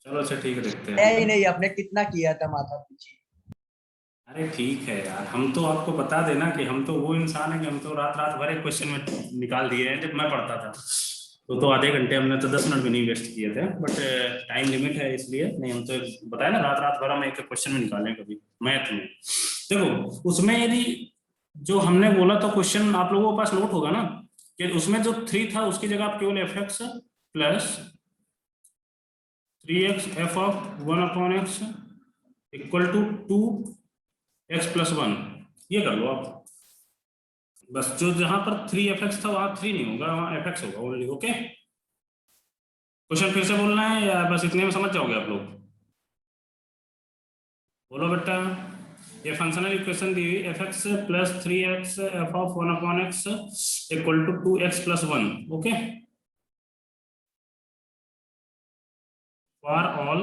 चलो अच्छा ठीक है, देखते हैं है हम ही लोग। नहीं, आपने कितना किया था माथा पीछे। अरे ठीक है यार, हम तो आपको बता देना कि हम तो वो इंसान है कि हम तो रात रात भर एक क्वेश्चन में निकाल दिए हैं। जब मैं पढ़ता था तो आधे घंटे हमने तो 10 मिनट भी नहीं वेस्ट किए थे, बट टाइम लिमिट है इसलिए नहीं। हम तो बताया ना, रात रात भर हम एक क्वेश्चन में निकालें कभी मैथ में। देखो उसमें यदि जो हमने बोला तो क्वेश्चन आप लोगों के पास नोट होगा ना, कि उसमें जो 3 था उसकी जगह आप केवल F x plus 3x F of 1/x equal to 2x+1 ये कर लो आप। बस जो जहां पर 3f(x) था वहां 3 नहीं होगा, वहां f(x) होगा ओनली। ओके, क्वेश्चन फिर से बोलना है या बस इतने में समझ जाओगे आप लोग? बोलो बेटा। ये फंक्शनल इक्वेशन दी हुई f(x) plus 3x F of 1/x equal to 2x+1। Okay, for all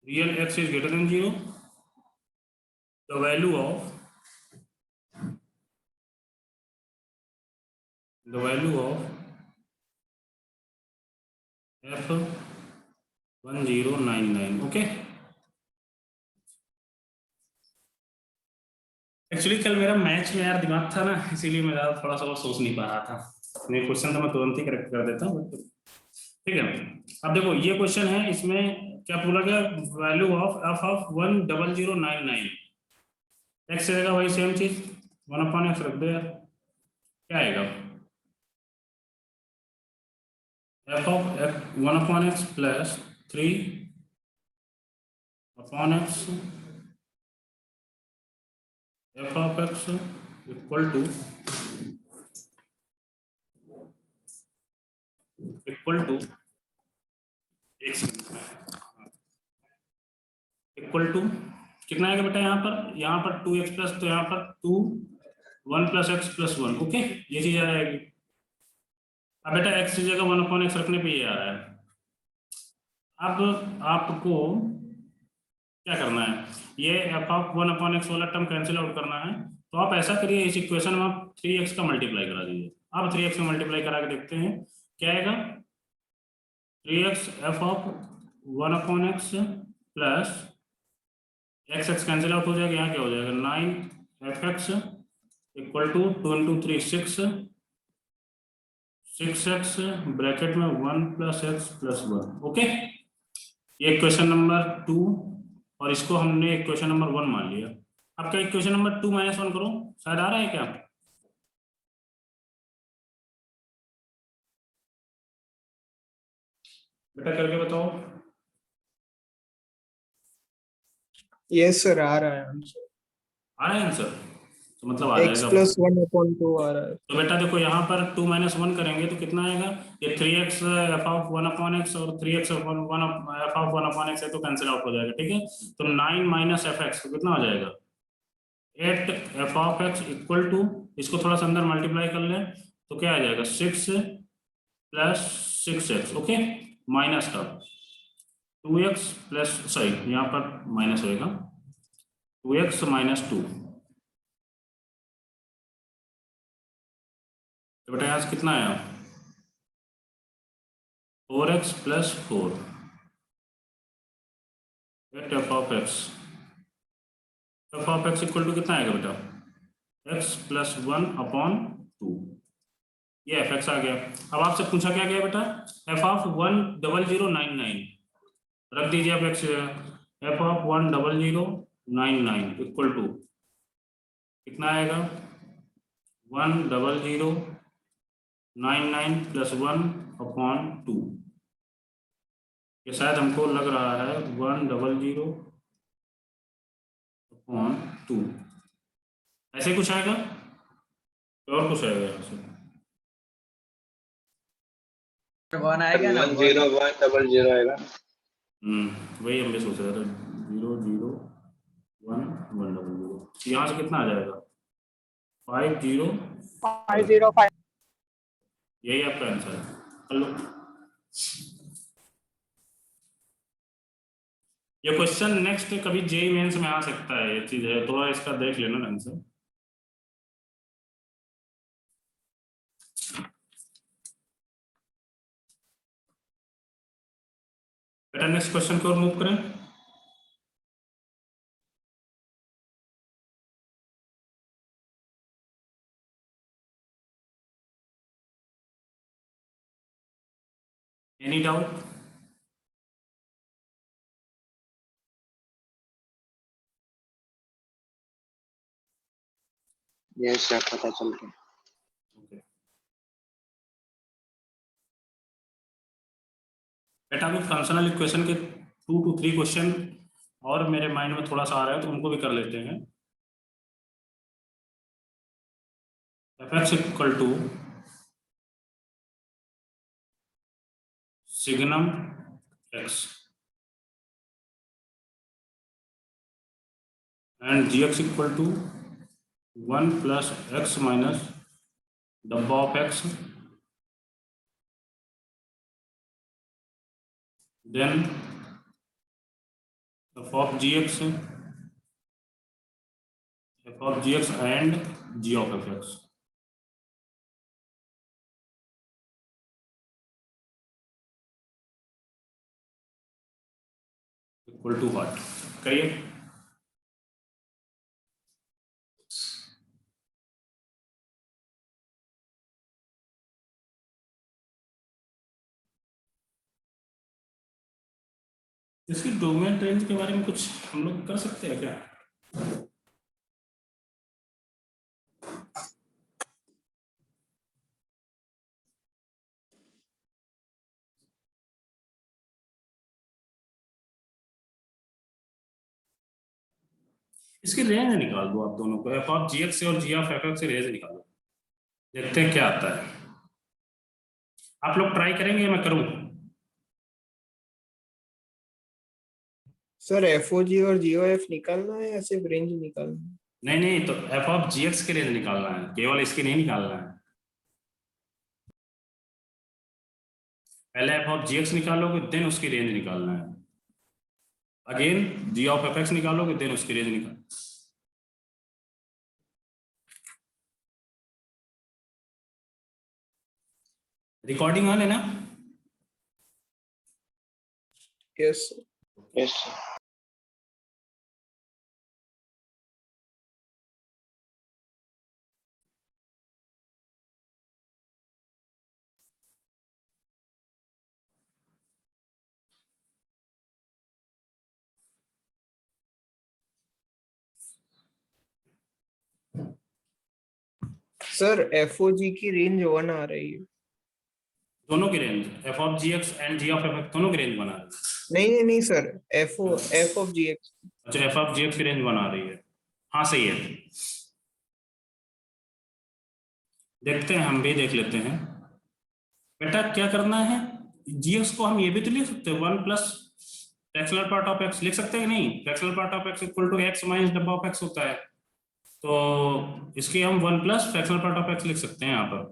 real x is greater than 0 the value of f1099। Okay, actually कल मेरा मैच में यार दिमाग था ना, इसीलिए मैं ज़्यादा थोड़ा सा और सोच नहीं पा रहा था। नहीं क्वेश्चन तो मैं तुरंत ही करेक्ट कर देता हूँ, बट ठीक है। अब देखो ये क्वेश्चन है, इसमें क्या बोला गया, value of f of 10099। X रहेगा वही सेम चीज, 1/x रख दो यार, क्या आएगा? F of 1/x plus 3/x F of x equal to equal to कितना आएगा बेटा? यहाँ पर 2x प्लस, तो यहाँ पर 1+x+1। ओके, ये चीज आ जाएगी। अब बेटा x की जगह 1/x रखने पे ये आ रहा है। अब आपको क्या करना है, ये एफ ऑफ 1/x वाला टर्म कैंसिल आउट करना है। तो आप ऐसा करिए, इस इक्वेशन में आप 3x का मल्टीप्लाई करा दीजिए। अब 3x का मल्टीप्लाई करा के देखते हैं क्या आएगा। 3x F of 1/x plus x cancel out हो जाएगा, यहाँ क्या हो जाएगा 9f(x) equal to 2 × 3 6x bracket में 1+x+1। ओके, ये क्वेश्चन नंबर 2, और इसको हमने क्वेश्चन नंबर 1 मान लिया। अब क्या क्वेश्चन नंबर 2 -1 करो, शायद आ रहा है क्या? बेटा करके बताओ। यस सर, आ रहा है आंसर। आ रहा है आंसर, तो मतलब आ x जाएगा। प्लस 1/2 आ रहा है। तो बेटा देखो यहाँ पर 2 - 1 करेंगे तो कितना आएगा, ये 3x एफ ऑफ 1/x और 3x एफ ऑफ 1/x है, तो कैंसिल आउट हो जाएगा। ठीक है, तो 9 - f(x) तो कितना हो जाएगा 8 F of x equal to, इसको थोड़ा सा अंदर मल्टीप्लाई कर लें तो क्या आ जाएगा 6 + 6x। ओके, माइनस का 2x प्लस, सॉरी यहाँ पर माइनस होएगा 2x - 2। तो बेटा यहाँ से कितना आया 4x + 4 8 F of x equal to कितना आएगा बेटा x + 1/2। ये f(x) आ गया। अब आपसे पूछा क्या गया बेटा, एफ ऑफ 10099 रख दीजिए आप x, F of 10099 equal to कितना आएगा 10099 + 1/2। ये शायद हमको लग रहा है 100/2 ऐसे कुछ आएगा, और कुछ आएगा यहाँ से। 1 आएगा ना, 10100 आएगा। वही हम भी सोच रहे थे 001 100। यहाँ से कितना आ जाएगा 50। 505। यही आपका आंसर है। हेलो, ये क्वेश्चन नेक्स्ट कभी जेईई मेंस में आ सकता है, ये चीज है, थोड़ा इसका देख लेना ढंग से। बेटा नेक्स्ट क्वेश्चन की ओर मूव करें। Any doubt? यस सर, पता चल गया। Okay. बेटा अभी फंक्शनल इक्वेशन के 2 to 3 क्वेश्चन और मेरे माइंड में थोड़ा सा आ रहा है, तो उनको भी कर लेते हैं। fx equal to signum x and gx equal to 1 plus x minus डब्बा of x, then f of gx and g of fx equal to what? करिए। इसकी डोमेन रेंज के बारे में कुछ हम लोग कर सकते हैं क्या? इसकी रेंज निकाल दो आप दोनों को, एफ ऑफ जी एक्स से और जी ऑफ एफ एक्स से रेंज निकालो, देखते हैं क्या आता है। आप लोग ट्राई करेंगे या मैं करूं? सर एफओजी और जीओएफ निकालना है या सिर्फ रेंज निकालना है? नहीं नहीं, तो एफ ऑफ जी एक्स की रेंज निकालना है, केवल इसकी नहीं निकालना है। पहले एफ ऑफ जी एक्स निकालोगे, देन उसकी रेंज निकालना है। Again G of F X निकालोगे, देन उसकी रेंज निकाल। रिकॉर्डिंग ऑन है ना? यस यस सर एफओजी की रेंज 1 आ रही है। दोनों की range F of ji X and G of F X दोनों की रेंज बना रही है। नहीं नहीं सर, एफ ऑफ जीएक्स। अच्छा, एफ ऑफ जी एक्स की रेंज बना रही है, हाँ सही है। देखते हैं, हम भी देख लेते हैं। बेटा क्या करना है, जी एक्स को हम ये भी तो लिख सकते हैं, 1 plus fractional part of X लिख सकते हैं कि नहीं? Fractional part of X equal to X minus डब्बा ऑफ एक्स होता है, तो इसके हम 1 plus fractional part of X लिख सकते हैं यहाँ पर।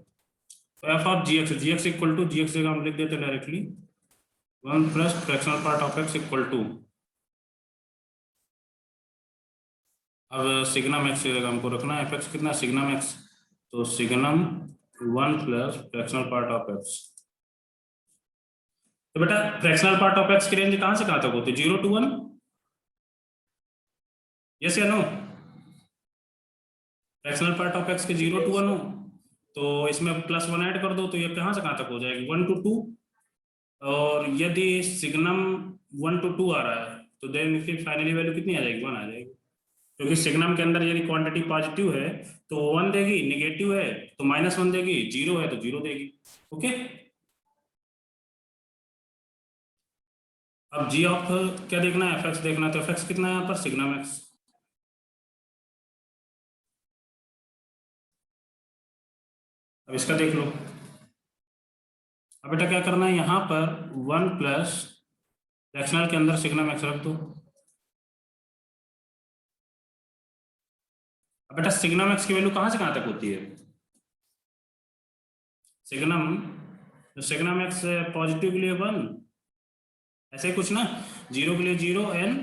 तो F of ji X equal to G X जगह हम लिख देते हैं directly 1 plus fractional part of X equal to, अब सिग्नम एक्स की जगह हमको रखना है एफ एक्स कितना, सिग्नम एक्स, तो signum 1 plus fractional part of X. तो बेटा फ्रैक्शनल पार्ट ऑफ एक्स की रेंज कहां से कहां तक होती है? 0 to 1, यस या no? Fractional part of X के 0 to 1 हो, तो इसमें +1 ऐड कर दो, तो ये कहां से कहां तक हो जाएगी? 1 to 2। और यदि सिग्नम 1 to 2 आ रहा है, तो देन इसकी फाइनली वैल्यू कितनी आ जाएगी? 1 आ जाएगी, क्योंकि सिग्नम के अंदर यदि क्वांटिटी पॉजिटिव है तो 1 देगी, निगेटिव है तो -1 देगी, 0 है तो 0 देगी। ओके, अब जी ऑफ क्या देखना है? एफ एक्स देखना है, तो एफ एक्स कितना है यहाँ पर? Signum x. अब इसका देख लो। अब बेटा क्या करना है, यहाँ पर 1 प्लस फ्रैक्शनल के अंदर सिग्नम एक्स रख दो। अब बेटा सिग्नम एक्स की वैल्यू कहाँ से कहाँ तक होती है? सिग्नम एक्स पॉजिटिव के लिए 1, ऐसे कुछ ना, 0 के लिए 0 एन,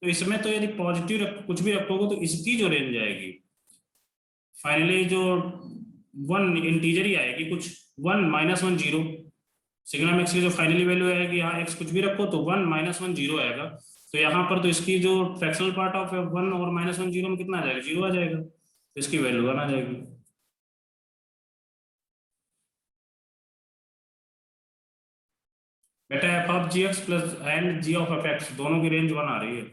तो इसमें तो यदि पॉजिटिव कुछ भी रखोगे तो इसकी जो रेंज आएगी फाइनली जो 1 इंटीजर ही आएगी, कुछ 1 -1 0, सिग्नम एक्स की जो फाइनली वैल्यू आएगी, यहाँ एक्स कुछ भी रखो तो 1 -1 0 आएगा। तो यहाँ पर तो इसकी जो फ्रैक्शनल पार्ट ऑफ 1 और -1 0 में कितना आ जाएगा, 0 आ जाएगा, तो इसकी वैल्यू 1 आ जाएगी। बेटा F of ji X plus and G of F X दोनों की रेंज 1 आ रही है।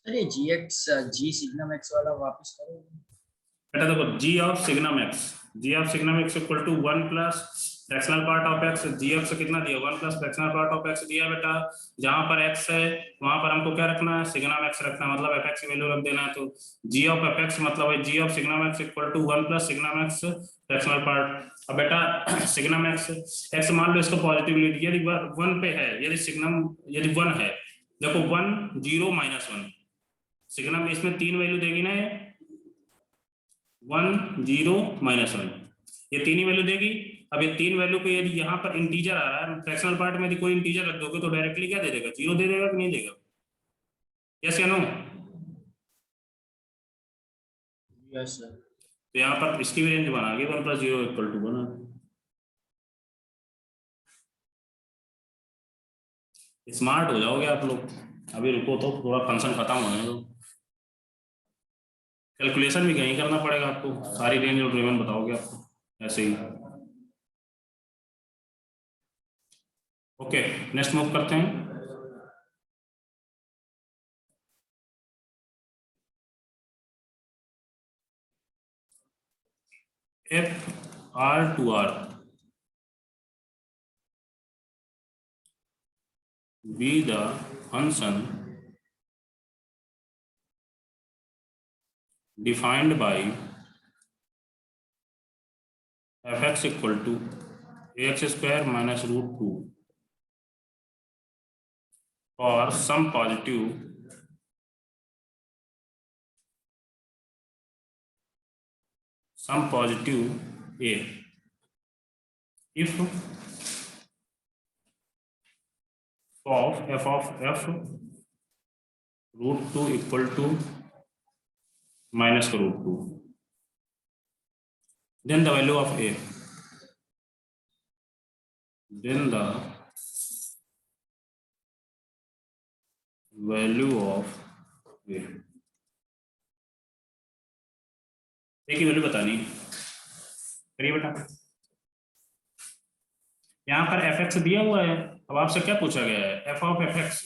सर ये G x G signum X वाला वापस करो। बेटा देखो G of signum X equal to 1 plus fractional part of X, G X कितना दिया, 1 plus fractional part of X दिया बेटा। जहां पर एक्स है वहां पर हमको क्या रखना है, सिग्नम एक्स रखना है, मतलब एफ एक्स की वैल्यू रख देना है। तो जी ऑफ एफ एक्स मतलब है G of signum X equal to 1 plus signum X fractional part. अब बेटा सिग्नम एक्स मान लो इसको पॉजिटिव यदि 1 पे है, यदि सिग्नम यदि 1 है, देखो 1 0 -1 सिग्नम इसमें 3 वैल्यू देगी ना, ये 1 0 -1 ये 3 ही वैल्यू देगी। अब ये 3 वैल्यू को यदि यहाँ पर इंटीजर आ रहा है फ्रैक्शनल पार्ट में, यदि कोई इंटीजर रख दोगे तो डायरेक्टली क्या दे देगा, 0 दे देगा कि नहीं देगा, यस या नो। Yes sir. तो यहाँ पर इसकी भी रेंज बना गई 1 + 0 = 1। स्मार्ट हो जाओगे आप लोग। अभी रुको तो थोड़ा फंक्शन खत्म होने दो, कैलकुलेशन भी कहीं करना पड़ेगा आपको, सारी रेंज और ड्रेवन बताओगे आपको ऐसे ही। ओके नेक्स्ट मूव करते हैं। F R to R be the function defined by fx equal to ax square minus √2 for some positive a if of f of f √2 equal to minus √2, then the value of a, then the value of a, एक ही value बतानी है, करिए बेटा। यहाँ पर F x दिया हुआ है, अब आपसे क्या पूछा गया है, एफ ऑफ एफ एक्स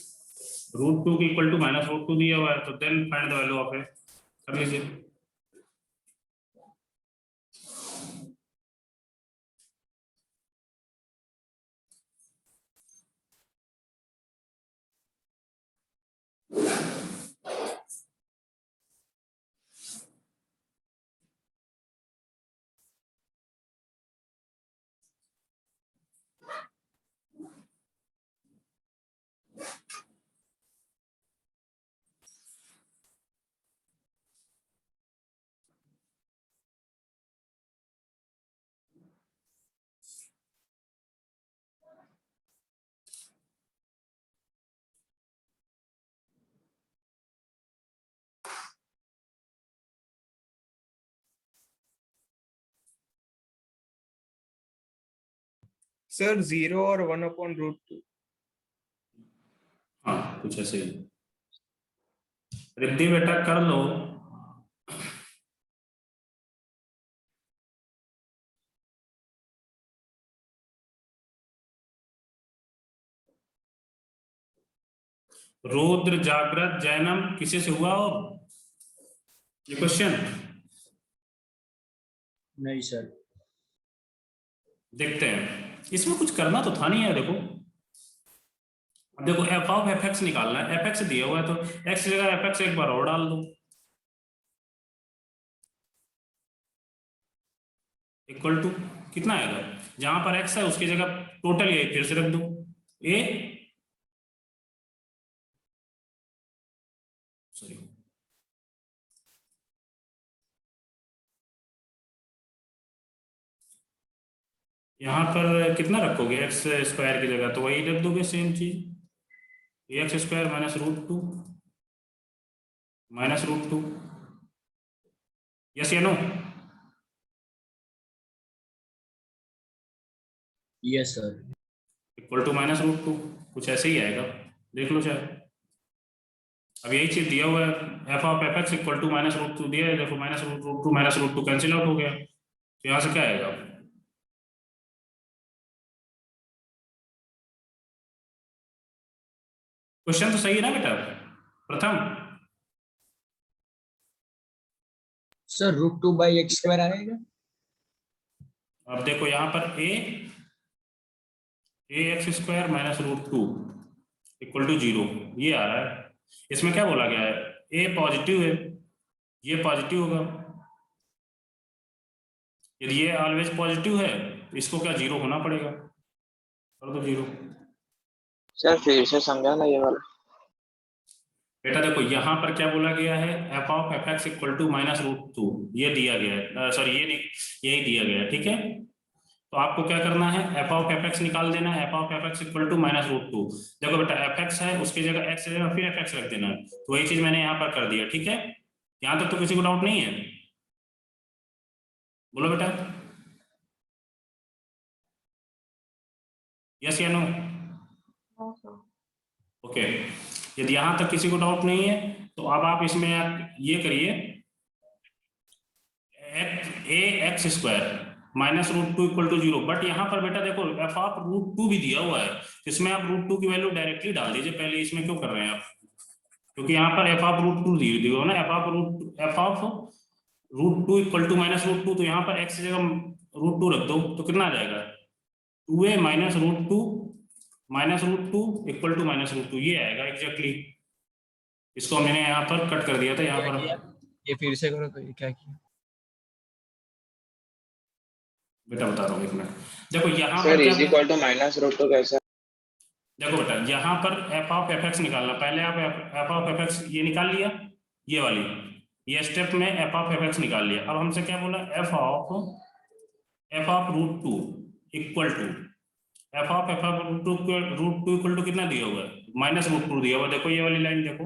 √2 के इक्वल टू -√2 दिया हुआ है, तो then find the value of A, कर लीजिए। सर 0 और 1/√2। हाँ कुछ ऐसे ही, रिद्धि बेटा कर लो। रुद्र जागृत जैनम किसी से हुआ हो ये क्वेश्चन? नहीं सर। देखते हैं, इसमें कुछ करना तो था नहीं है। देखो अब देखो एफ ऑफ एफ एक्स निकालना है, एफ एक्स दिया हुआ है तो एक्स की जगह एफ एक्स एक बार और डाल दो, इक्वल टू कितना आएगा, जहां पर एक्स है उसकी जगह टोटल ए फिर से रख दो, ए सॉरी यहाँ पर कितना रखोगे, एक्स स्क्वायर की जगह तो वही रख दोगे सेम चीज, एक्स स्क्वायर -√2 -√2 यस या no? Yes sir. Equal to minus root two, कुछ ऐसे ही आएगा, देख लो चाहे। अब यही चीज दिया हुआ है, F of F x equal to minus root two दिया है, देखो minus root two cancel out हो गया, तो यहाँ से क्या आएगा? क्वेश्चन तो सही है ना बेटा? प्रथम सर √2/x² आएगा। अब देखो यहाँ पर A X square minus root two equal to 0 ये आ रहा है। इसमें क्या बोला गया है? ए पॉजिटिव है, ये पॉजिटिव होगा। यदि ये ऑलवेज पॉजिटिव है तो इसको क्या 0 होना पड़ेगा, कर दो 0। सर फिर से समझा ना ये वाला। बेटा देखो यहाँ पर क्या बोला गया है, F of F x equal to minus root two, ये दिया गया है, सॉरी ये नहीं, यही दिया गया है, ठीक है। तो आपको क्या करना है, एफ ऑफ एफ एक्स निकाल देना है, F of F x equal to minus root two. देखो बेटा एफ एक्स है, उसकी जगह एक्स जगह फिर एफ एक्स रख देना है, तो वही चीज मैंने यहाँ पर कर दिया, ठीक है। यहाँ तक तो किसी को डाउट नहीं है? बोलो बेटा, यस या नो? ओके, यदि यहां तक किसी को डाउट नहीं है तो अब आप इसमें आप ये करिए, A X square minus root two equal to 0, but यहाँ पर बेटा देखो एफ ऑफ रूट टू भी दिया हुआ है, इसमें आप रूट टू की वैल्यू डायरेक्टली डाल दीजिए पहले, इसमें क्यों कर रहे हैं आप? क्योंकि यहाँ पर एफ ऑफ रूट टू दिया हुआ ना, F of root two equal to minus root two, तो यहाँ पर एक्स जगह रूट टू रख दो तो कितना आ जाएगा, 2a minus root two equal to minus root two, ये आएगा एग्जैक्टली। इसको मैंने यहाँ पर कट कर दिया था, यहाँ पर ये फिर से करो तो ये क्या किया? बेटा बता रहा हूँ एक मिनट। देखो यहाँ सर पर is equal to minus root two कैसा? देखो बेटा यहाँ पर एफ ऑफ एफ एक्स निकालना, पहले आप एफ ऑफ एफ एक्स ये निकाल लिया, ये वाली ये स्टेप में एफ ऑफ एफ एक्स निकाल लिया। अब हमसे क्या बोला, F of root two equal to F of root two equal to कितना दिया हुआ है, माइनस रूट टू दिया हुआ। देखो ये वाली लाइन देखो,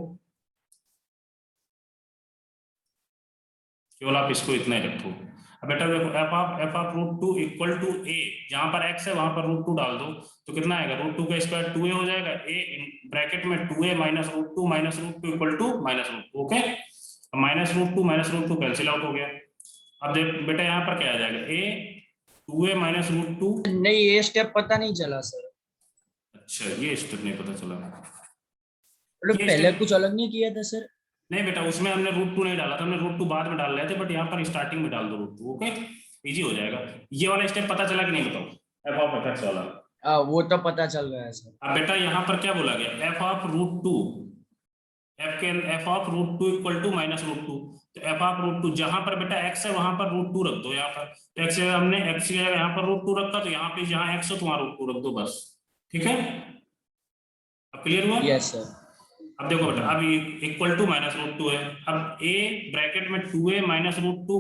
केवल आप इसको इतना ही रखो। अब बेटा देखो F of root two equal to A, जहां पर एक्स है वहां पर रूट टू डाल दो तो कितना आएगा, रूट टू का स्क्वायर 2a हो जाएगा, ए ब्रैकेट में 2a minus root two equal to minus root two. Okay, minus root two cancel out हो गया। अब देख बेटा यहाँ पर क्या आ जाएगा, ए 2a माइनस रूट टू। नहीं ये स्टेप पता नहीं चला सर। अच्छा ये स्टेप नहीं पता चला, मतलब ये पहले step- कुछ अलग नहीं किया था सर। नहीं बेटा उसमें हमने रूट टू नहीं डाला था, हमने रूट टू बाद में डाल रहे थे, बट यहाँ पर स्टार्टिंग में डाल दो रूट टू। ओके, इजी हो जाएगा। ये वाला स्टेप पता चला कि नहीं बताओ, एफ ऑफ एफ एक्स वाला? वो तो पता चल रहा है सर। अब बेटा यहाँ पर क्या बोला गया, F of root two equal to minus root two, तो एफ ऑफ रूट टू जहां पर बेटा एक्स है वहां पर रूट टू रख दो। यहाँ पर तो एक्स हमने एक्स की जगह यहाँ पर रूट टू रखा, तो यहाँ पे जहां एक्स हो तो वहां रूट टू रख दो बस, ठीक है। अब क्लियर हुआ? Yes sir. अब देखो बेटा अब equal to minus root two है, अब ए ब्रैकेट में 2a minus root two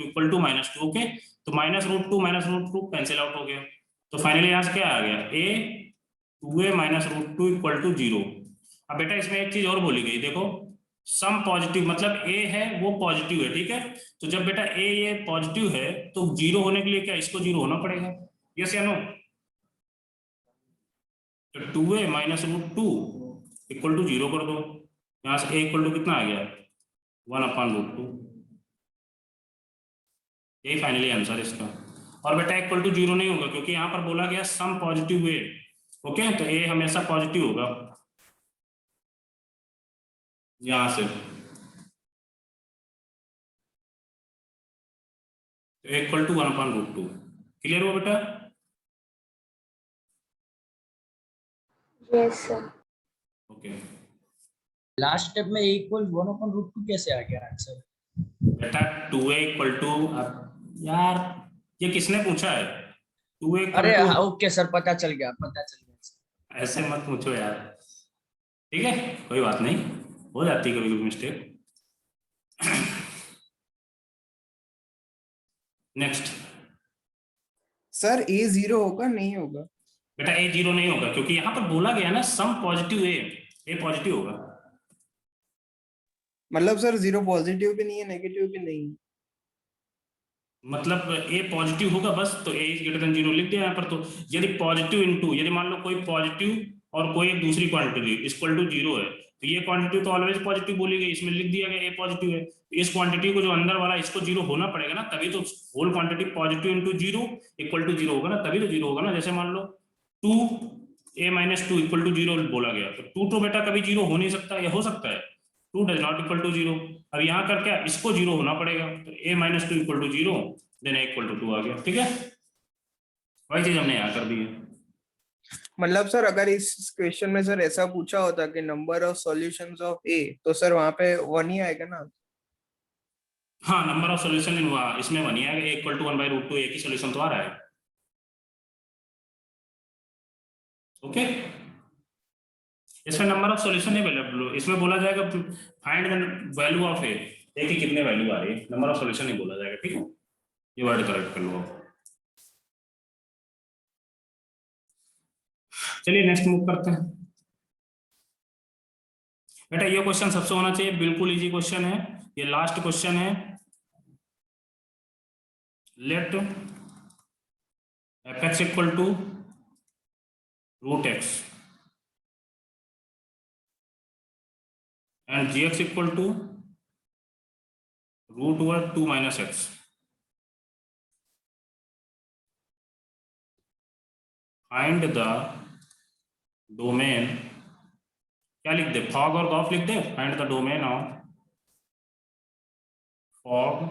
equal to minus two. Okay, तो minus root two cancel out हो गया, तो फाइनली यहाँ से क्या आ गया, A 2a minus root two equal to 0। अब बेटा इसमें एक चीज और बोली गई, देखो सम पॉजिटिव, मतलब ए है वो पॉजिटिव है, ठीक है। तो जब बेटा ए ये पॉजिटिव है तो 0 होने के लिए क्या इसको 0 होना पड़ेगा, यस या नो? तो 2a minus root two equal to 0 कर दो, यहाँ से a इक्वल टू कितना आ गया, 1/√2। यही फाइनली आंसर इसका। और बेटा इक्वल टू 0 नहीं होगा क्योंकि यहाँ पर बोला गया सम पॉजिटिव a। ओके, तो a हमेशा पॉजिटिव होगा यहाँ से, इक्वल टू 1/√2। क्लियर हुआ बेटा? Yes sir. Okay last step में इक्वल 1/√2 कैसे आ गया आंसर? बेटा 2a इक्वल टू, यार ये किसने पूछा है 2a इक्वल अरे टू? ओके सर, पता चल गया सर। ऐसे मत पूछो यार, ठीक है कोई बात नहीं, हो जाती है कभी कभी मिस्टेक। नेक्स्ट सर ए 0 होगा नहीं होगा? बेटा ए 0 नहीं होगा क्योंकि यहाँ पर बोला गया ना सम पॉजिटिव ए पॉजिटिव होगा। मतलब सर 0 पॉजिटिव भी नहीं है नेगेटिव भी नहीं? मतलब ए पॉजिटिव होगा बस, तो ए इज ग्रेटर देन 0 लिख दिया यहाँ पर। तो यदि पॉजिटिव इनटू, यदि मान लो कोई पॉजिटिव और कोई एक दूसरी क्वांटिटी इक्वल टू 0 है, तो ये क्वांटिटी तो ऑलवेज पॉजिटिव बोली गई, इसमें लिख दिया गया ए पॉजिटिव है। इस क्वांटिटी को जो अंदर वाला इसको 0 होना पड़ेगा ना, तभी तो whole quantity positive into 0 equal to 0 होगा ना, तभी तो 0 होगा ना। जैसे मान लो 2a-2 इक्वल टू 0 बोला गया, तो 2 तो बेटा कभी 0 हो नहीं सकता, या हो सकता है? 2 डज नॉट इक्वल टू 0। अब यहाँ कर क्या, इसको 0 होना पड़ेगा, तो a-2 equal to 0, then a equal to 2 आ गया। ठीक है, वही चीज हमने यहाँ कर दी है। मतलब सर अगर इस क्वेश्चन में सर ऐसा पूछा होता कि नंबर ऑफ सॉल्यूशंस ऑफ ए, तो सर वहां पे 1 ही आएगा ना। हाँ, नंबर ऑफ सॉल्यूशन इन इसमें 1 ही आएगा, a इक्वल टू 1/√2, एक ही सॉल्यूशन तो आ रहा है। ओके, इसमें नंबर ऑफ सॉल्यूशन अवेलेबल, इसमें बोला जाएगा फाइंड द वैल्यू ऑफ ए की कितने वैल्यू आ रही है, नंबर ऑफ सॉल्यूशन नहीं बोला जाएगा। ठीक है, ये वर्ड करेक्ट कर लो। चलिए नेक्स्ट मूव करते हैं। बेटा ये क्वेश्चन सबसे होना चाहिए, बिल्कुल इजी क्वेश्चन है, ये लास्ट क्वेश्चन है। Let f(x) equal to √x and gx equal to √2 - x। Find the domain, क्या लिख दे, फॉग और गॉफ लिख दे। Find the domain of fog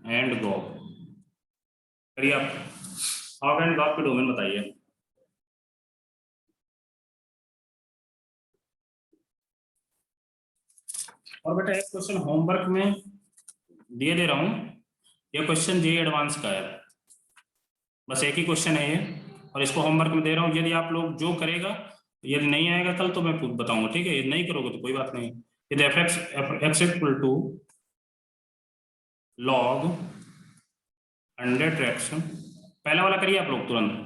and gof. करिए आप, फॉग एंड गॉफ के डोमेन बताइए। और बेटा एक क्वेश्चन होमवर्क में दे रहा हूं, ये क्वेश्चन जेईई एडवांस का है, बस एक ही क्वेश्चन है ये, और इसको होमवर्क में दे रहा हूँ। यदि आप लोग जो करेगा, यदि नहीं आएगा कल तो मैं खुद बताऊंगा, ठीक है? यदि नहीं करोगे तो कोई बात नहीं। यदि f(x) equal to log 100x, पहला वाला करिए आप लोग तुरंत।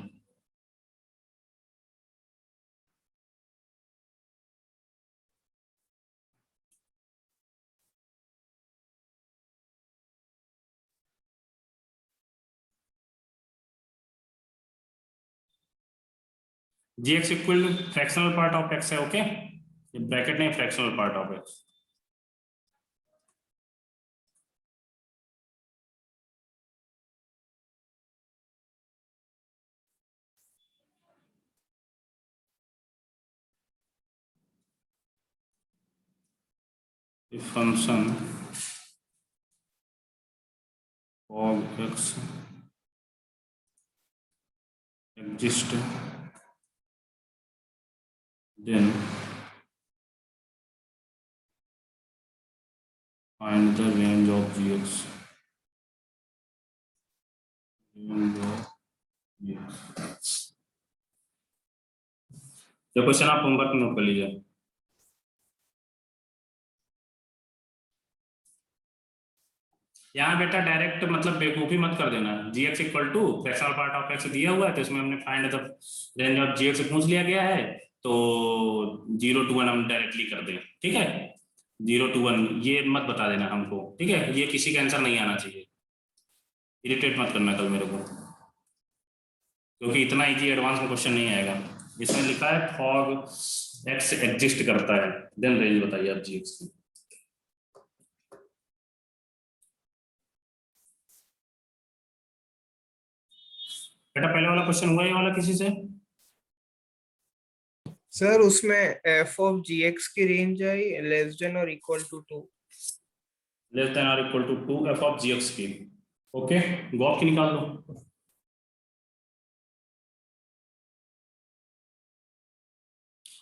gx equal fractional part of x है, ओके? ये ब्रैकेट नहीं, fractional part of x। Function of x exist, then find the range of gx, range of gx। ये क्वेश्चन आप होमवर्क नोट कर लीजिए। यहाँ बेटा डायरेक्ट मतलब बेवकूफी मत कर देना। gx equal to fractional part of x दिया हुआ है, तो इसमें हमने find the range of gx पूछ लिया गया है, तो 0 to 1 हम डायरेक्टली कर दें। ठीक है, 0 to 1 ये मत बता देना हमको, ठीक है? ये किसी का आंसर नहीं आना चाहिए, इरिटेट मत करना कल मेरे को, क्योंकि इतना इजी एडवांस में क्वेश्चन नहीं आएगा। इसमें लिखा है फॉग एक्स एग्जिस्ट करता है, देन रेंज बताइए आप gx की। बेटा पहले वाला क्वेश्चन हुआ ये वाला किसी से? सर उसमें f ऑफ gx की रेंज आई लेस देन और इक्वल टू 2। लेस देन और equal to 2 f of gx की। ओके, गॉफ की निकाल दो।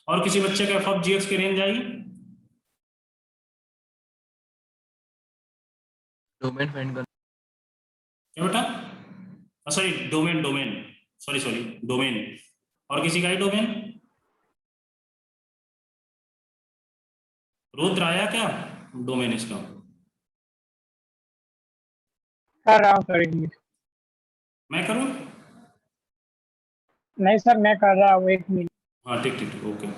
और किसी बच्चे का f ऑफ gx की रेंज आई? डोमेन फाइंड कर। क्या बेटा? Sorry domain, domain, sorry domain. और किसी का ही डोमेन? रुद्र आया क्या डोमेन इसका? कर रहा हूँ सर एक मिनट। मैं करूं? नहीं सर मैं कर रहा हूँ, एक मिनट। हाँ ठीक ठीक ओके।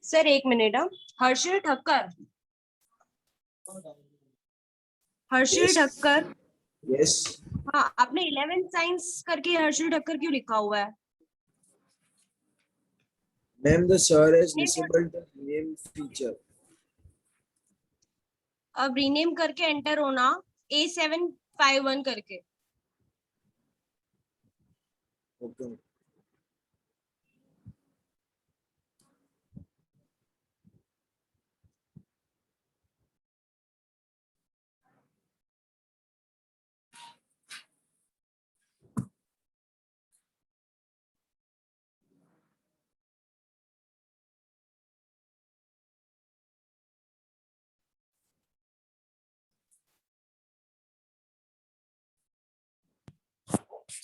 सर एक मिनट। हर्षल ठक्कर, हर्षिल ठक्कर। यस हाँ, आपने 11th साइंस करके हर्षिल ठक्कर क्यों लिखा हुआ है? Ma'am, the sir has Name disabled the name feature. अब रीनेम करके एंटर होना A751 करके। Okay.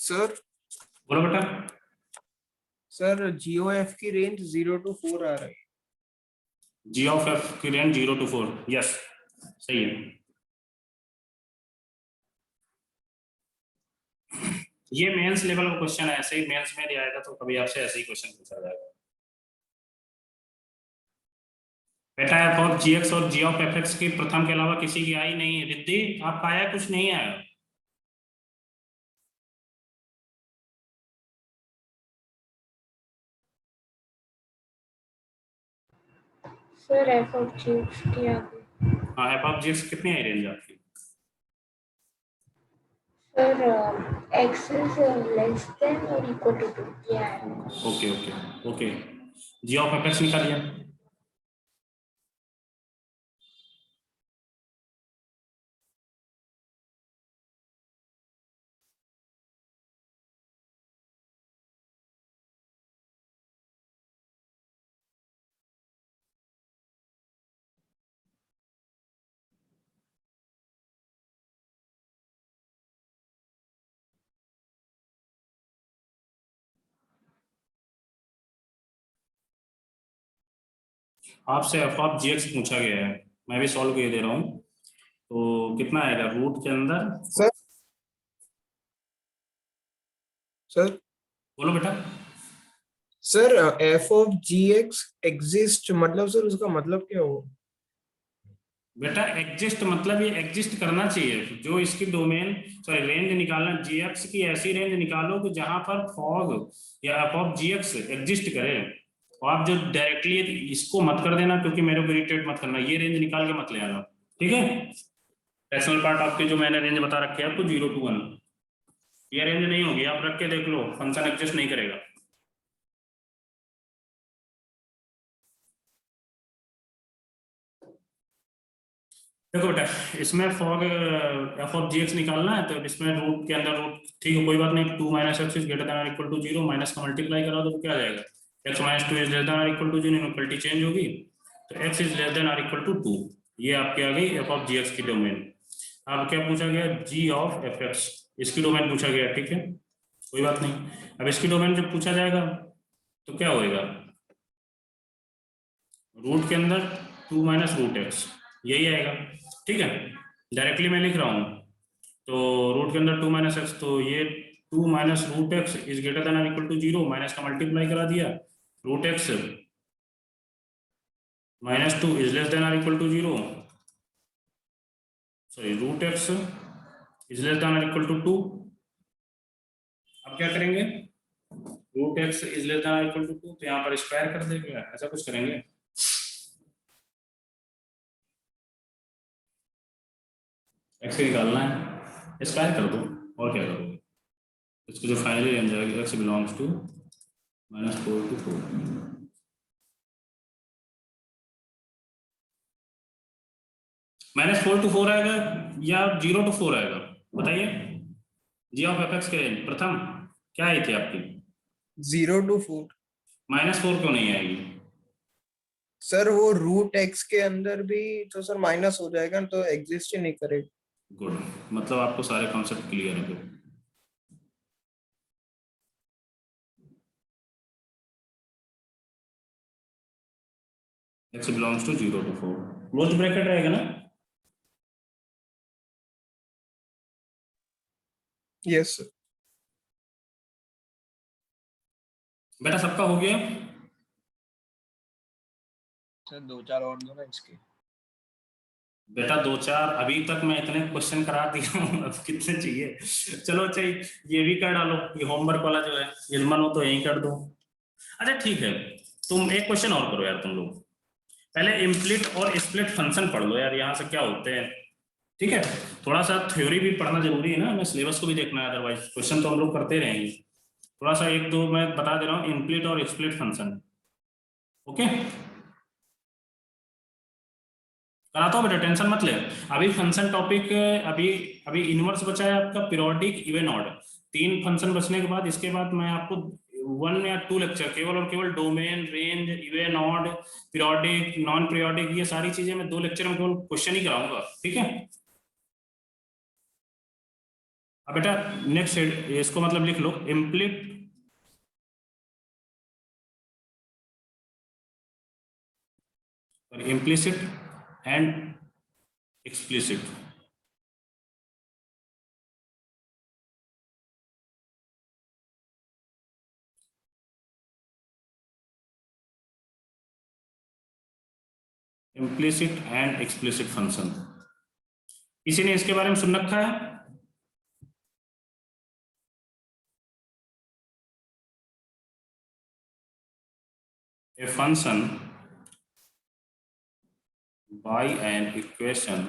सर बोलो बेटा। सर GOF की रेंज 0 to 4 आ रहा है। जी ऑफ एफ की रेंज 0 to 4, यस सही है। ये मेंस लेवल का क्वेश्चन है, ऐसे ही मेंस में दिया आएगा तो कभी आपसे ऐसे ही क्वेश्चन पूछा जाएगा। बेटा एफ ऑफ जी एक्स और जी ऑफ एफ एक्स की प्रथम के अलावा किसी की आई नहीं है। रिद्धि आपका आया, कुछ नहीं आया? Sir F of ji x की आ गई। हाँ, एफ ऑफ जी एक्स कितनी आई रेंज आपकी? Sir x is less than और इक्वल टू 2 ये आया। Okay okay okay, g of F x निकालिए। आपसे एफ ऑफ जी एक्स पूछा गया है, मैं भी सॉल्व कर दे रहा हूँ। तो कितना आएगा रूट के अंदर? सर सर बोलो बेटा। Sir F of GX exist, मतलब सर उसका मतलब क्या हो? बेटा एग्जिस्ट मतलब ये एग्जिस्ट करना चाहिए, जो इसकी डोमेन सॉरी रेंज निकालना, जीएक्स की ऐसी रेंज निकालो कि जहां पर फॉग या एफ ऑफ जीएक्स एग्जिस्ट करे। और आप जो डायरेक्टली इसको मत कर देना, क्योंकि मेरे को इरिटेट मत करना, ये रेंज निकाल के मत ले आना, ठीक है? फ्रैक्शनल पार्ट आपके जो मैंने रेंज बता रखे हैं आपको 0 to 1, ये रेंज नहीं होगी, आप रख के देख लो, फंक्शन एग्जिस्ट नहीं करेगा। देखो बेटा, इसमें फॉग एफ ऑफ जी एक्स निकालना है, तो इसमें रूट के अंदर रूट, ठीक है कोई बात नहीं, 2 - x इज ग्रेटर देन और इक्वल टू 0, माइनस का मल्टीप्लाई करा तो क्या आ जाएगा? x - 2 इज लेस देन और इक्वल टू 0, इक्वलिटी चेंज होगी, तो x इज लेस देन और इक्वल टू 2। ये आपके आ गई एफ ऑफ जी एक्स की डोमेन। अब क्या पूछा गया? जी ऑफ एफ एक्स, इसकी डोमेन पूछा गया, ठीक है कोई बात नहीं। अब इसकी डोमेन जब पूछा जाएगा तो क्या होएगा? रूट के अंदर 2 - रूट एक्स, यही आएगा, ठीक है? डायरेक्टली मैं लिख रहा हूं, तो रूट के अंदर 2 - x, तो ये 2 - root X is greater than और इक्वल टू 0, माइनस का मल्टीप्लाई करा दिया, root X -2 is less than और equal to 0, sorry root X is less than और इक्वल टू 2। अब क्या करेंगे? Root X is less than और इक्वल टू 2, तो यहाँ पर स्क्वायर कर देंगे, ऐसा कुछ करेंगे। एक्स निकालना है, स्क्वायर कर दो, और क्या करोगे? इसकी जो फाइनली रेंज आएगी x belongs to -4 to 4। -4 to 4 आएगा या 0 to 4 आएगा, बताइए? जी ऑफ एफ एक्स के प्रथम क्या आई थी आपकी? 0 to 4। -4 क्यों नहीं आएगी? सर वो रूट एक्स के अंदर भी तो सर माइनस हो जाएगा, तो एग्जिस्ट ही नहीं करेगा। गुड, मतलब आपको सारे कॉन्सेप्ट क्लियर है। X belongs to 0 to 4, close bracket रहेगा ना? Yes sir. बेटा सबका हो गया? सर 2-4 और दो ना इसके। बेटा 2-4 अभी तक मैं इतने क्वेश्चन करा दिया हूँ, अब कितने चाहिए? चलो अच्छा ये भी कर डालो, ये होमवर्क वाला जो है, ये मन हो तो यही कर दो। अच्छा ठीक है, तुम एक क्वेश्चन और करो यार तुम लोग, पहले इम्प्लिट और स्प्लिट फंक्शन पढ़ लो यार, यहाँ से क्या होते हैं, ठीक है? थोड़ा सा थ्योरी भी पढ़ना जरूरी है ना, हमें सिलेबस को भी देखना है, अदरवाइज क्वेश्चन तो हम लोग करते रहेंगे। थोड़ा सा 1-2 मैं बता दे रहा हूँ, इम्प्लिट और स्प्लिट फंक्शन। ओके, कराता हूँ बेटा, टेंशन मत ले। अभी फंक्शन टॉपिक अभी अभी इनवर्स बचा है आपका, पीरियोडिक, इवन ऑड, 3 फंक्शन बचने के बाद, इसके बाद मैं आपको 1 या 2 लेक्चर केवल और केवल domain, range, even odd, periodic, non periodic, ये सारी चीजें मैं 2 लेक्चर में केवल क्वेश्चन ही कराऊंगा, ठीक है? अब बेटा नेक्स्ट इसको मतलब लिख लो, इम्प्लिट implicit and explicit। implicit and explicit function, किसी ने इसके बारे में सुन रखा है? A function by an equation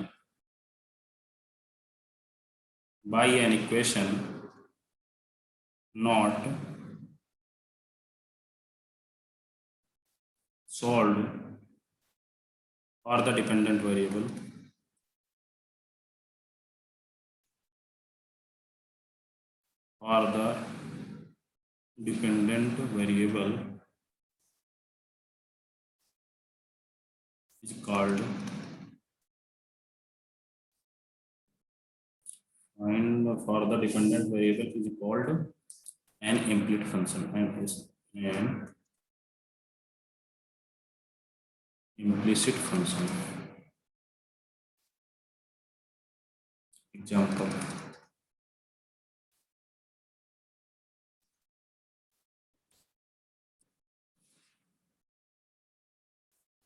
not solved for the dependent variable is called, and for the dependent variable is called an implicit function, and is an implicit function। Example,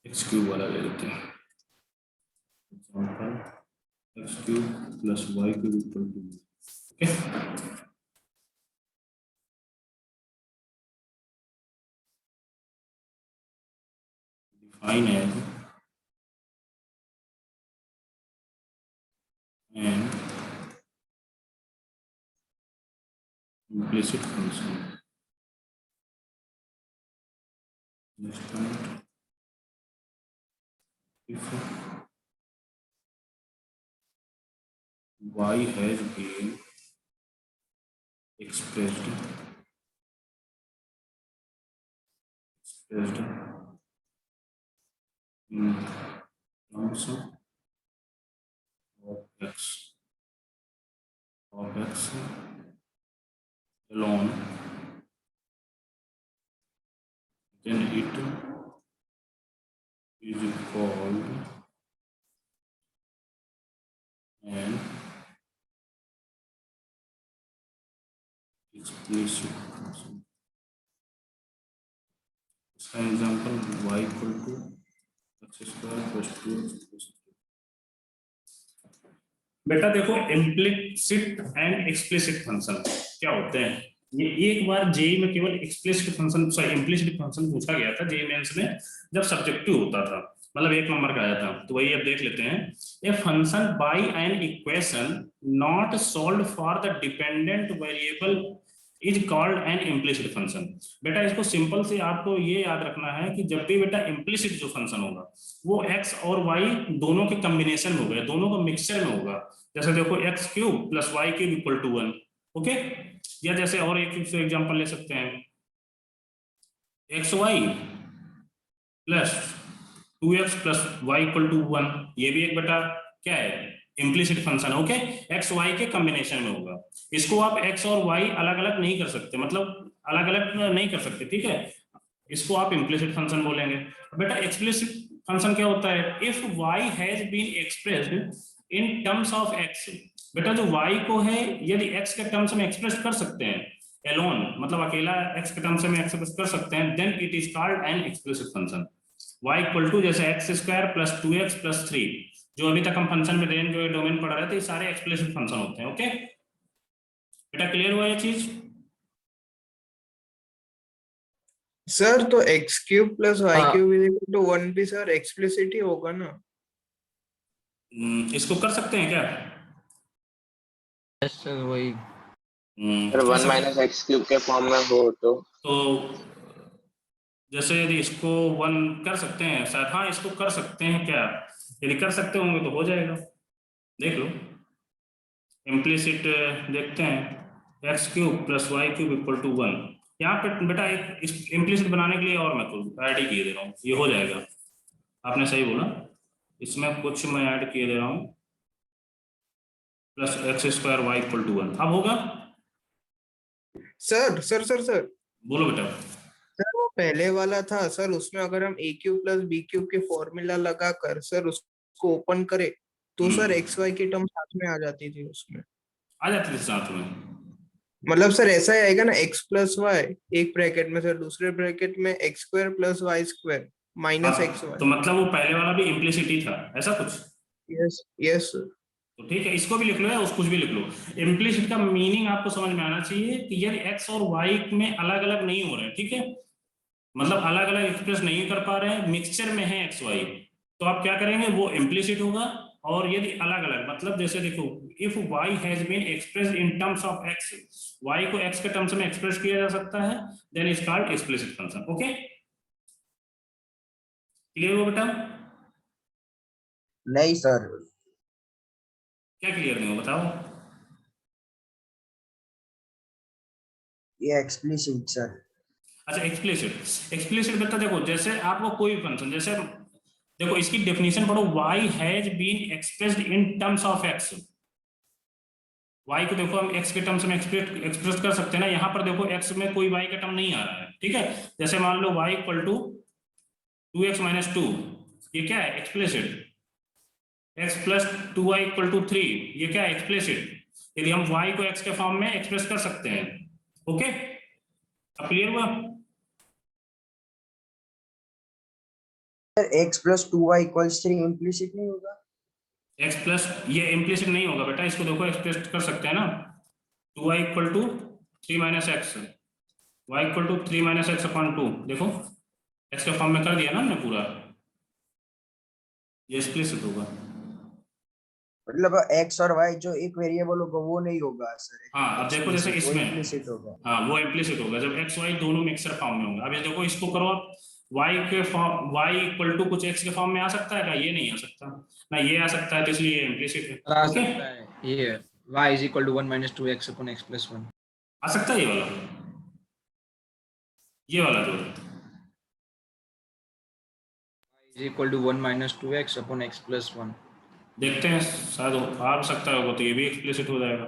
x cube वाला ले लेते हैं। Example, x cube plus y cube equal to, okay? Define as an implicit function। Next point, if y has been expressed in terms of x alone, then it is called an explicit function। इसका example y equal to x square plus 2x plus 3। बेटा देखो, implicit and explicit function क्या होते हैं, ये एक बार JEE में केवल explicit function, sorry implicit function पूछा गया था जेई मेंस में, जब सब्जेक्टिव होता था, मतलब 1 नंबर का आया था, तो वही अब देख लेते हैं। A function by an equation not solved for the dependent variable is called N implicit function. बेटा इसको सिंपल से आपको ये याद रखना है कि जब भी बेटा इम्प्लिसिट जो फंक्शन होगा वो x और y दोनों के कॉम्बिनेशन में होगा, दोनों का मिक्सचर में होगा। जैसे देखो x cube plus y cube equal to 1, okay? या जैसे और एक एग्जांपल ले सकते हैं, xy plus 2x plus y equal to 1, ये भी एक बेटा क्या है, इम्प्लिसिट फंक्शन है, ओके? एक्स वाई के कॉम्बिनेशन में होगा। इसको आप x और y अलग अलग नहीं कर सकते, मतलब अलग अलग नहीं कर सकते, ठीक है? इसको आप इम्प्लिसिट फंक्शन बोलेंगे। बेटा एक्सप्लिसिट फंक्शन क्या होता है, if y has been expressed in terms of x, बेटा जो y को है यदि x के टर्म्स में एक्सप्रेस कर सकते हैं, एलोन मतलब अकेला x के टर्म्स में एक्सप्रेस कर सकते हैं, then it is called an explicit function. y equal to जैसे x square plus 2x plus 3, जो अभी तक हम फंक्शन में रेंज जो डोमेन पढ़ रहे थे, ये सारे एक्सप्लिसिट फंक्शन होते हैं। ओके बेटा, क्लियर हुआ ये चीज? सर तो एक्स क्यूब प्लस वाई हाँ। क्यूब इज इक्वल टू 1 भी सर एक्सप्लिसिट ही होगा ना? इसको कर सकते हैं क्या? यस सर, वही। सर कर 1 सकते माइनस एक्स क्यूब के फॉर्म में हो तो जैसे यदि इसको 1 कर सकते हैं शायद, हाँ इसको कर सकते हैं क्या? यदि कर सकते होंगे तो हो जाएगा, देख लो। इम्प्लिसिट देखते हैं, x cube plus y cube equal to 1। यहाँ पे बेटा एक इम्प्लिसिट बनाने के लिए और मैं कुछ ऐड ही किए दे रहा हूँ, ये हो जाएगा। आपने सही बोला, इसमें कुछ मैं ऐड किए दे रहा हूँ, plus x square y equal to 1। अब होगा? सर सर सर सर बोलो बेटा। सर वो पहले वाला था सर, उसमें अगर हम ए क्यूब प्लस बी क्यूब के फॉर्मूला लगा कर सर उसको ओपन करे तो सर एक्स वाई की टर्म साथ में आ जाती थी उसमें। आ जाते थे साथ में। मतलब सर ऐसा ही आएगा ना, एक्स प्लस वाई एक ब्रैकेट में सर, दूसरे ब्रैकेट में x square plus y square minus x हाँ, तो वाई। मतलब वो पहले वाला भी इम्प्लिसिट ही था, ऐसा कुछ? Yes yes sir. तो ठीक है, इसको भी लिख लो या उस कुछ भी लिख लो। इम्प्लिसिट का मीनिंग आपको समझ में आना चाहिए कि यार एक्स और वाई में अलग अलग नहीं हो रहे हैं, ठीक है? मतलब अलग अलग एक्सप्रेस नहीं कर पा रहे हैं, मिक्सचर में है एक्स वाई, तो आप क्या करेंगे, वो इम्प्लिसिट होगा। और यदि अलग अलग, मतलब जैसे देखो, if y has been expressed in terms of x, y को एक्स के टर्म्स में एक्सप्रेस किया जा सकता है, then is called explicit function. Okay, clear हुआ बेटा? नहीं सर, क्या क्लियर नहीं हो बताओ? ये एक्सप्लिसिट सर। अच्छा, एक्सप्लिसिट। एक्सप्लिसिट बेटा देखो, जैसे आपको कोई फंक्शन, जैसे देखो इसकी डेफिनेशन पढ़ो, y has been expressed in terms of x। y को देखो हम x के टर्म्स में एक्सप्रेस कर सकते हैं ना, यहाँ पर देखो x में कोई y का टर्म नहीं आ रहा है, ठीक है? जैसे मान लो y equal to 2x minus 2, ये क्या है? Explicit. x plus 2y equal to 3, ये क्या है? एक्सप्लिसिट। यदि हम y को x के फॉर्म में एक्सप्रेस कर सकते हैं। ओके, अब क्लियर हुआ? Sir x plus 2y equals 3 implicit नहीं होगा? x प्लस, ये इम्प्लिसिट नहीं होगा बेटा, इसको देखो एक्सप्रेस कर सकते हैं ना, 2y equal to 3 minus x, y equal to 3 minus x upon 2, देखो x के फॉर्म में कर दिया ना हमने पूरा, ये एक्सप्लिसिट होगा। मतलब x और y जो एक वेरिएबल होगा वो नहीं होगा सर। हाँ, अब देखो जैसे explicit, वो इसमें, इम्प्लिसिट होगा। हाँ वो इम्प्लिसिट होगा जब x y दोनों मिक्सर फॉर्म में होंगे। अब ये देखो, इसको करो आप, y के फॉर्म, y इक्वल टू कुछ x के फॉर्म में आ सकता है क्या? ये नहीं आ सकता ना, ये आ सकता है, तो इसलिए ये इम्प्लिसिट है। आ ओके, सकता है ये y is equal to 1 minus 2x upon x plus 1। आ सकता है ये वाला, ये वाला जो है, y is equal to 1 minus 2x upon x plus 1। देखते हैं शायद आ सकता होगा, तो ये भी एक्सप्लिसिट हो जाएगा।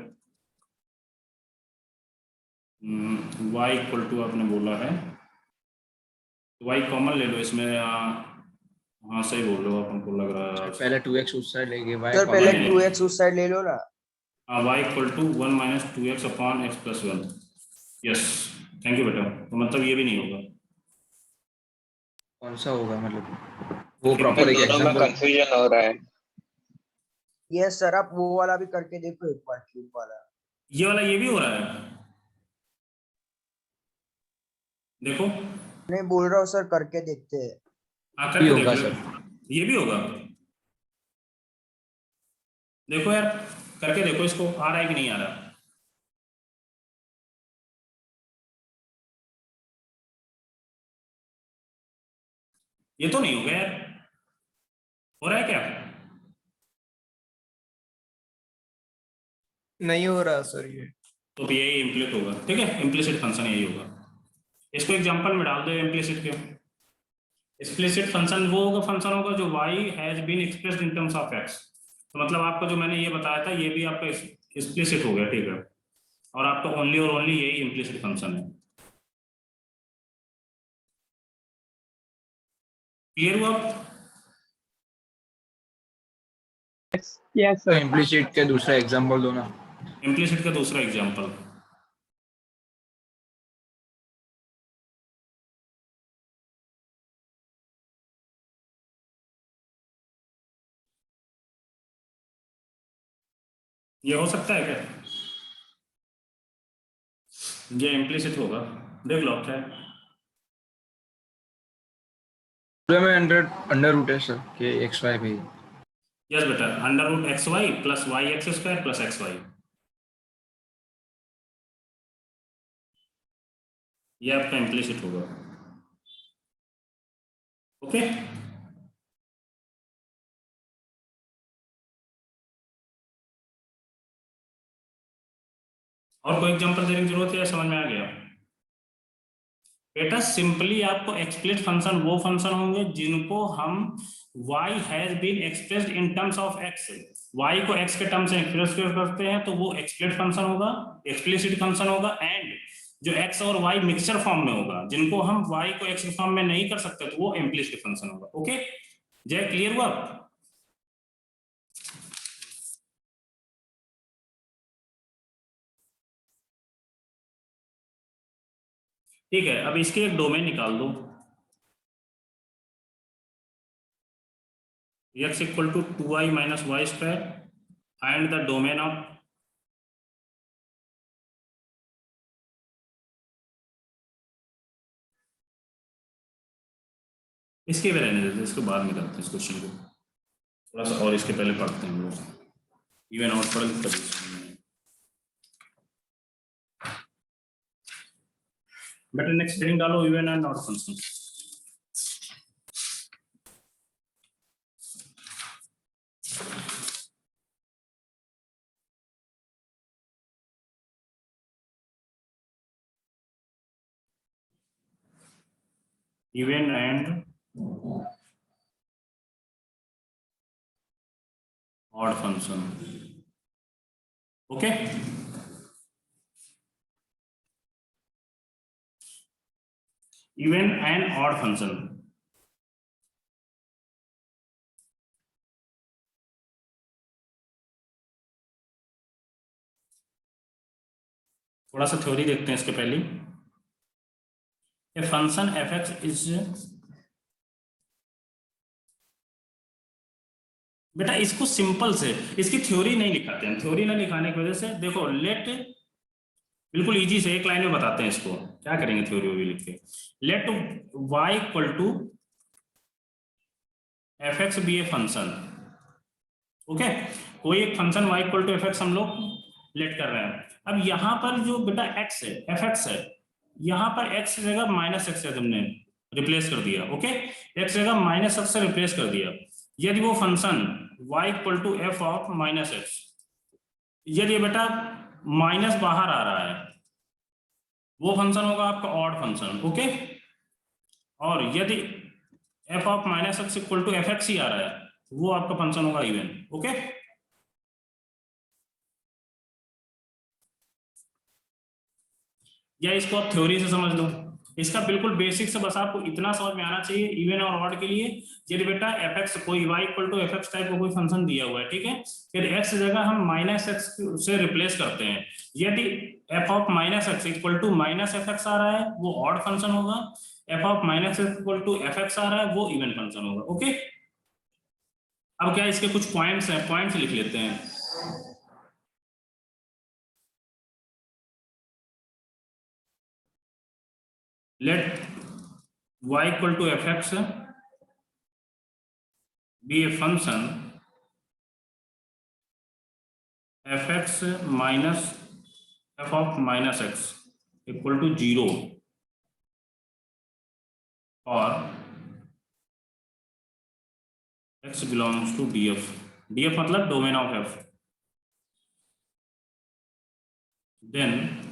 y इक्वल टू आपने बोला है, y कॉमन ले लो इसमें, हाँ सही बोल रहे हो आप, हमको लग रहा है। पहले 2x उस साइड लेंगे, y सर कॉमन पहले ले 2x उस साइड ले लो ना। हाँ, y equal to 1 minus 2x upon x plus 1। Yes, thank you बेटा। तो मतलब ये भी नहीं होगा। कौन सा होगा, मतलब वो लेकिन प्रॉपर एक दोनों में एग्जांपल। कंफ्यूजन हो रहा है। यस सर, आप वो वाला भी करके देखो एक बार, क्यूब वाला। ये वाला ये भी हो रहा है, देखो। नहीं बोल रहा हूँ सर, करके देखते हैं। हाँ, भी करके देख होगा लो, सर। ये भी होगा। देखो यार, करके देखो इसको, आ रहा है कि नहीं आ रहा। ये तो नहीं हो गया यार, हो रहा है क्या? नहीं हो रहा सर ये। तो यही इम्प्लिट होगा, ठीक है? इम्प्लिसिट फंक्शन यही होगा। इसको एग्जांपल में डाल दो इम्प्लिसिट के। एक्सप्लिसिट फंक्शन वो होगा, फंक्शन होगा जो y has been expressed in terms of x। तो मतलब आपको जो मैंने ये बताया था, ये भी आपका एक्सप्लिसिट हो गया, ठीक है? और आपका ओनली और ओनली यही इम्प्लिसिट फंक्शन है। क्लियर हुआ? यस तो सर। इम्प्लिसिट के दूसरा एग्जांपल दो ना। इम्प्लिसिट का दूसरा एग्जांपल, ये हो सकता है क्या? ये इम्प्लिसिट होगा, देख लो क्या है। पूरे में अंडर रूट है सर कि एक्स वाई भी। यस बेटा, under root x y plus y x square plus x y, ये आपका इम्प्लिसिट होगा। ओके, और कोई एग्जांपल देने की जरूरत है या समझ में आ गया? बेटा सिंपली आपको एक्सप्लिसिट फंक्शन वो फंक्शन होंगे जिनको हम y has been expressed in terms of x, y को x के टर्म्स में एक्सप्रेस करते हैं तो वो एक्सप्लिसिट फंक्शन होगा, एक्सप्लिसिट फंक्शन होगा। एंड जो x और y मिक्सचर फॉर्म में होगा, जिनको हम y को x के फॉर्म में नहीं कर सकते, तो वो इम्प्लिसिट फंक्शन होगा। ओके, जय क्लियर हुआ? ठीक है, अब इसके एक डोमेन निकाल दो, x equal to 2y minus y square find the domain of इसके भी रहने देते, इसको बाद में करते हैं इस क्वेश्चन को थोड़ा सा, और इसके पहले पढ़ते हैं हम लोग इवन और पढ़ बेटा। नेक्स्ट हेडिंग डालो even and odd function. Even and odd function. Okay, even and odd function. थोड़ा सा थ्योरी देखते हैं इसके पहले। ए फंक्शन एफ एक्स इज, बेटा इसको सिंपल से, इसकी थ्योरी नहीं लिखाते हैं, थ्योरी ना लिखाने की वजह से देखो, लेट बिल्कुल इजी से एक लाइन में बताते हैं इसको, क्या करेंगे थ्योरी भी लिख के। Let y equal to F x be a function. Okay, कोई एक function y equal to F x हम लोग लेट कर रहे हैं। अब यहाँ पर जो बेटा x है, एफ एक्स है, यहाँ पर x की जगह माइनस एक्स हमने रिप्लेस कर दिया। ओके, x जगह माइनस एक्स से रिप्लेस कर दिया। यदि वो function y equal to F of minus x, यदि बेटा माइनस बाहर आ रहा है, वो फंक्शन होगा आपका ऑड फंक्शन। ओके, और यदि F of minus x equal to F X ही आ रहा है, वो आपका फंक्शन होगा इवन। ओके, या इसको आप थ्योरी से समझ लो, इसका बिल्कुल बेसिक से बस आपको इतना समझ में आना चाहिए इवन और ऑड के लिए। यदि बेटा एफ एक्स, कोई y equal to F x type का कोई फंक्शन दिया हुआ है, ठीक है, फिर x जगह हम माइनस एक्स से रिप्लेस करते हैं। यदि F of minus x equal to minus F x आ रहा है, वो ऑड फंक्शन होगा। F of minus x equal to F x आ रहा है, वो इवन फंक्शन होगा। ओके, अब क्या इसके कुछ पॉइंट्स हैं, पॉइंट्स लिख लेते हैं। Let y equal to F x be a function f x minus f of minus x equal to 0 और x belongs to df। df मतलब domain of f। Then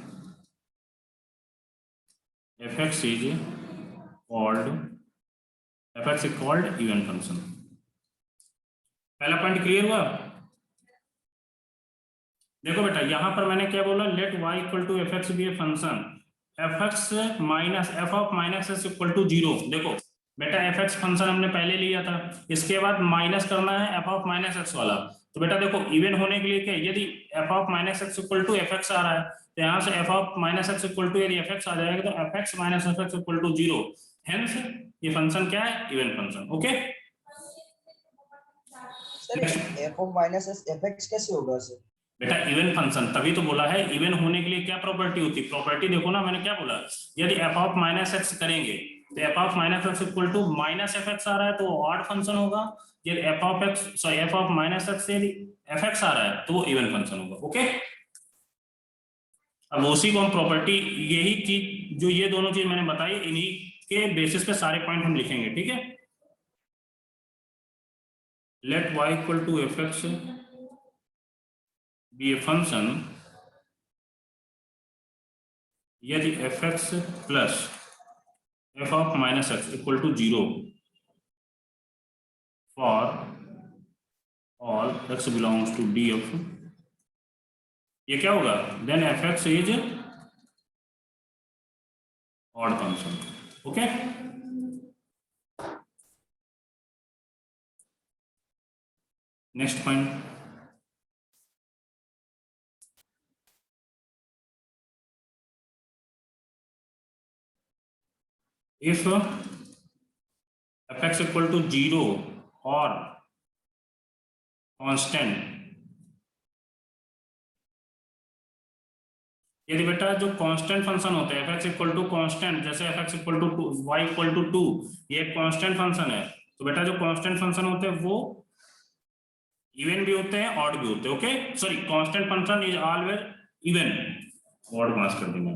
fx is called, fx is called even function। पहला point clear हुआ? देखो बेटा यहां पर मैंने क्या बोला, let y equal to F x be a function f x minus f of minus x equal to 0। देखो बेटा एफ एक्स फंक्शन हमने पहले लिया था, इसके बाद माइनस करना है एफ ऑफ माइनस एक्स वाला। तो बेटा देखो इवन होने के लिए क्या, यदि F of minus x equal to F x आ रहा है, तो यहाँ से F of minus x equal to यदि एफ एक्स आ जाएगा तो F x minus F x equal to 0। Hence ये फंक्शन क्या है, even function. Okay sir F of minus F X कैसे होगा सर? बेटा इवन फंक्शन तभी तो बोला है, इवन होने के लिए क्या प्रॉपर्टी होती है? प्रॉपर्टी देखो ना, मैंने क्या बोला, यदि एफ ऑफ माइनस एक्स करेंगे तो F of minus x equal to minus F x आ रहा है तो ऑड फंक्शन होगा, यदि F of X sorry F of minus x यदि एफ एक्स आ रहा है तो वो इवन फंक्शन होगा। ओके, अब उसी को हम प्रॉपर्टी, यही चीज जो ये दोनों चीज मैंने बताई, इन्हीं के बेसिस पे सारे पॉइंट हम लिखेंगे, ठीक है। Let y equal to F x be a function यदि F x plus F of minus x equal to 0 for all x belongs to D F, ये क्या होगा? Then F X is odd function. Okay, next point, if f(x) equal to 0 or constant, यदि बेटा जो constant function होते हैं f(x) equal to constant, जैसे f(x) equal to 2, y equal to 2, ये एक कांस्टेंट फंक्शन है, तो बेटा जो कांस्टेंट फंक्शन होते हैं वो इवन भी होते हैं ऑड भी होते हैं। Okay, sorry, constant function is always even, odd मास कर देंगे,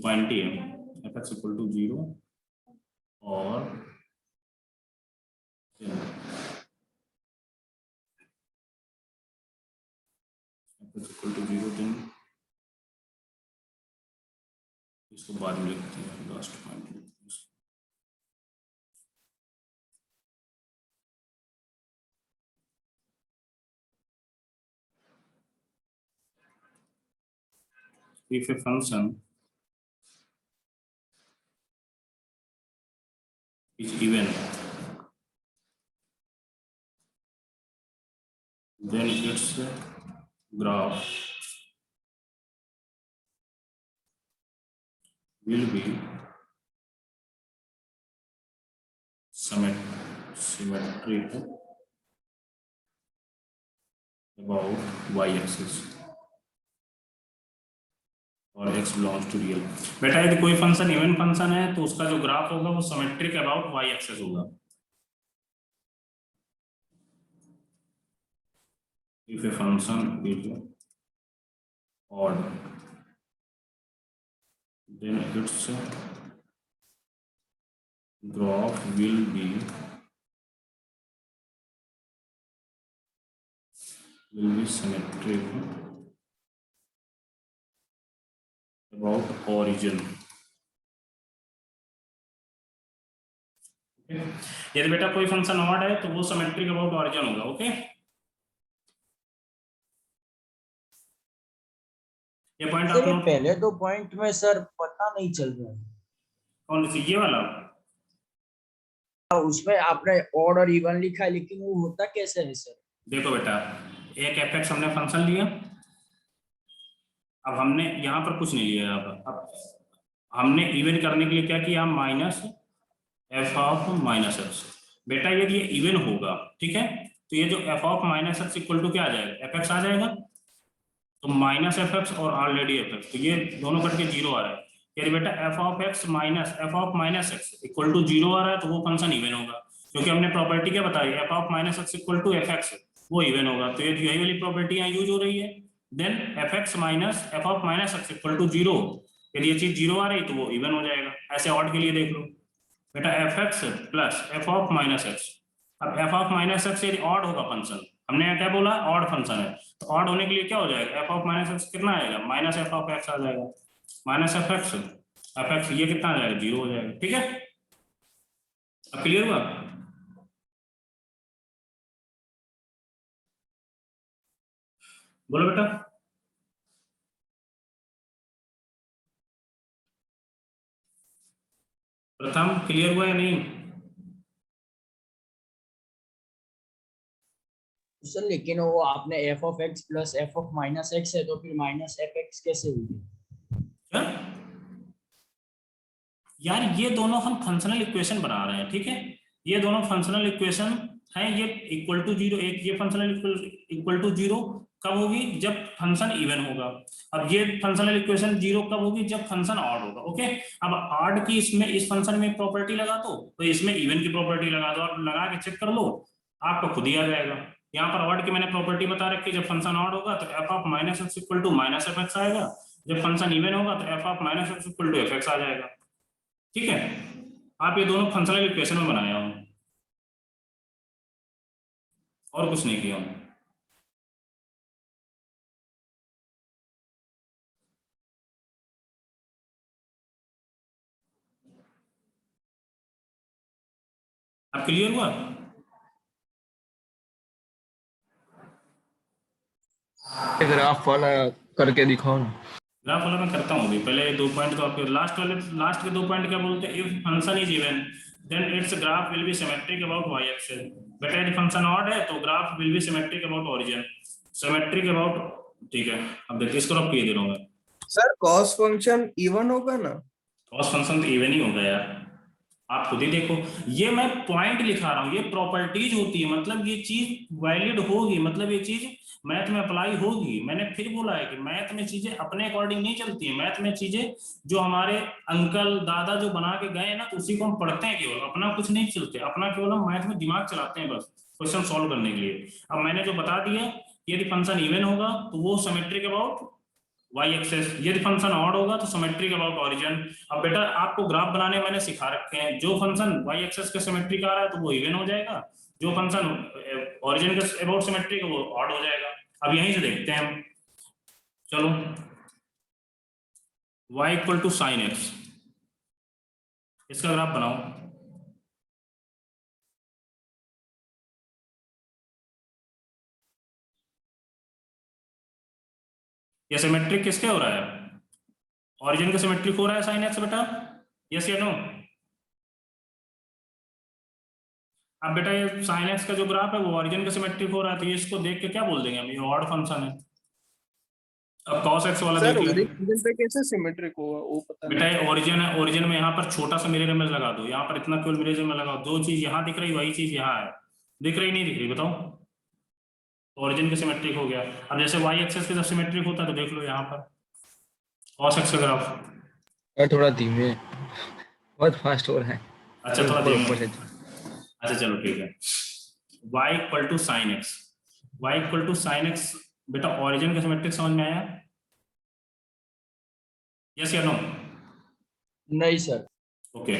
पॉइंट ही है f(x) इक्वल टू 0 और f(x) इक्वल टू 0, देन इसको बाद में लिखते हैं, लास्ट पॉइंट लिखते हैं। If a function is even, then its graph will be symmetric about y-axis और x belongs to real। बेटा यदि कोई फंक्शन इवन फंक्शन है तो उसका जो ग्राफ होगा वो सिमेट्रिक अबाउट y-axis होगा। If a function is odd, then its graph will be symmetric about origin। यदि बेटा कोई फंक्शन ऑड है तो वो सिमेट्रिक अबाउट ऑरिजिन होगा। ओके, ये पॉइंट आप लोग पहले दो पॉइंट में सर पता नहीं चल रहा है, कौन सी, ये वाला? उसमें आपने ऑड और इवन लिखा है लेकिन वो होता कैसे है सर? देखो बेटा, एक f(x) हमने फंक्शन लिया, अब हमने यहाँ पर कुछ नहीं लिया, अब हमने इवन करने के लिए क्या किया, minus f of minus x. बेटा यदि ये इवन होगा, ठीक है, तो ये जो f of minus x equal to क्या आ जाएगा, एफ एक्स आ जाएगा, तो माइनस एफ एक्स और ऑलरेडी एफ एक्स, तो ये दोनों कट के 0 आ रहा है। यदि बेटा F of x minus f of minus x equal to 0 आ रहा है तो वो फंक्शन इवन होगा, क्योंकि हमने प्रॉपर्टी क्या बताई, f of minus x equal to F x, वो इवन होगा। तो ये यही वाली प्रॉपर्टी यहाँ यूज हो रही है। Then F x minus f of minus x equal to 0, यदि ये चीज 0 आ रही तो वो इवन हो जाएगा। ऐसे ऑड के लिए देख लो बेटा, f x plus F of minus x, अब एफ ऑफ माइनस एक्स यदि ऑड होगा फंक्शन, हमने क्या बोला, ऑड फंक्शन है, तो ऑड होने के लिए क्या हो जाएगा, एफ ऑफ माइनस एक्स कितना आएगा, माइनस एफ ऑफ एक्स आ जाएगा, माइनस एफ एक्स ये कितना आ जाएगा, 0 हो जाएगा। ठीक है, अब क्लियर हुआ? बोलो बेटा। प्रथम क्लियर हुआ या नहीं? सर लेकिन वो आपने F of x plus F of minus x है तो फिर माइनस एफ एक्स कैसे होगी? क्या यार, ये दोनों हम फंक्शनल इक्वेशन बना रहे हैं, ठीक है, ये दोनों फंक्शनल इक्वेशन है, ये इक्वल टू 0, एक ये फंक्शनल इक्वल टू 0, कब होगी? जब फंक्शन इवन होगा। अब ये फंक्शनल इक्वेशन जीरो कब होगी? जब फंक्शन ऑड होगा। ओके, अब ऑड की इसमें इस फंक्शन में प्रॉपर्टी लगा दो, तो इसमें इवन की प्रॉपर्टी लगा दो, और लगा के चेक कर लो, आपको खुद ही आ जाएगा। यहाँ पर ऑड की मैंने प्रॉपर्टी बता रखी है, जब फंक्शन ऑड होगा तो F of minus x equal to minus F X आएगा, जब फंक्शन इवन होगा तो F of minus x equal to F x आ जाएगा। ठीक है, आप ये दोनों फंक्शनल इक्वेशन में बनाया हूं, और कुछ नहीं किया हूं। अब क्लियर हुआ? ग्राफ वाला करके दिखाओ ना। ग्राफ वाला मैं करता हूँ अभी, पहले 2 पॉइंट तो आपके लास्ट के 2 पॉइंट क्या बोलते हैं? If function is even then it's graph will be symmetric about y axis. बेटा यदि फंक्शन ऑड है तो graph will be symmetric about origin, symmetric about. ठीक है, अब देखिए इसको रब किए दे रहा हूं मैं। सर कॉस फंक्शन इवन होगा ना? कॉस फंक्शन तो इवन ही होगा यार, आप खुद ही देखो। ये मैं पॉइंट लिखा रहा हूँ, ये प्रॉपर्टीज होती है, मतलब ये चीज वैलिड होगी, मतलब ये चीज मैथ में अप्लाई होगी। मैंने फिर बोला है कि मैथ में चीजें अपने अकॉर्डिंग नहीं चलती है, मैथ में चीजें जो हमारे अंकल दादा जो बना के गए ना, तो उसी को हम पढ़ते हैं, केवल अपना कुछ नहीं चलते, अपना केवल हम मैथ में दिमाग चलाते हैं बस क्वेश्चन सॉल्व करने के लिए। अब मैंने जो बता दिया, यदि फंक्शन इवन होगा तो वो सिमेट्रिक अबाउट वाई एक्सेस, यदि फंक्शन ऑड होगा तो सिमेट्रिक अबाउट ओरिजिन। अब बेटा आपको ग्राफ बनाने मैंने सिखा रखे हैं, जो फंक्शन वाई एक्सेस के सिमेट्रिक आ रहा है तो वो इवन हो जाएगा, जो फंक्शन ओरिजिन के अबाउट सिमेट्रिक वो ऑड हो जाएगा। अब यहीं से देखते हैं हम, चलो y equal to sine x, इसका ग्राफ बनाओ। ये सिमेट्रिक किसके हो रहा है? ओरिजिन का सिमेट्रिक हो रहा है साइन एक्स बेटा, यस या नो? अब बेटा ये साइन एक्स का जो ग्राफ है वो ओरिजिन का सिमेट्रिक हो रहा है, तो ये इसको देख के क्या बोल देंगे हम? ये ऑड फंक्शन है। अब cos x वाला सर देख लो ओरिजिन पे कैसे सिमेट्रिक होगा वो पता बेटा, नहीं। ये ओरिजिन है, ओरिजिन में यहाँ पर छोटा सा मिरर इमेज लगा दो, यहाँ पर इतना केवल मिरर इमेज लगाओ, दो चीज यहाँ दिख रही वही चीज यहाँ है, दिख रही नहीं दिख रही बताओ? ओरिजिन के सिमेट्रिक हो गया। अब जैसे वाई एक्सेस के जब सिमेट्रिक होता है तो देख लो यहाँ पर cos x का ग्राफ। थोड़ा धीमे, बहुत फास्ट हो रहा है। अच्छा थोड़ा धीमे, धीमे। अच्छा चलो ठीक है। y equal to sine x, y equal to sine x बेटा ओरिजिन का सिमेट्रिक समझ में आया? यस या नो? नहीं सर। ओके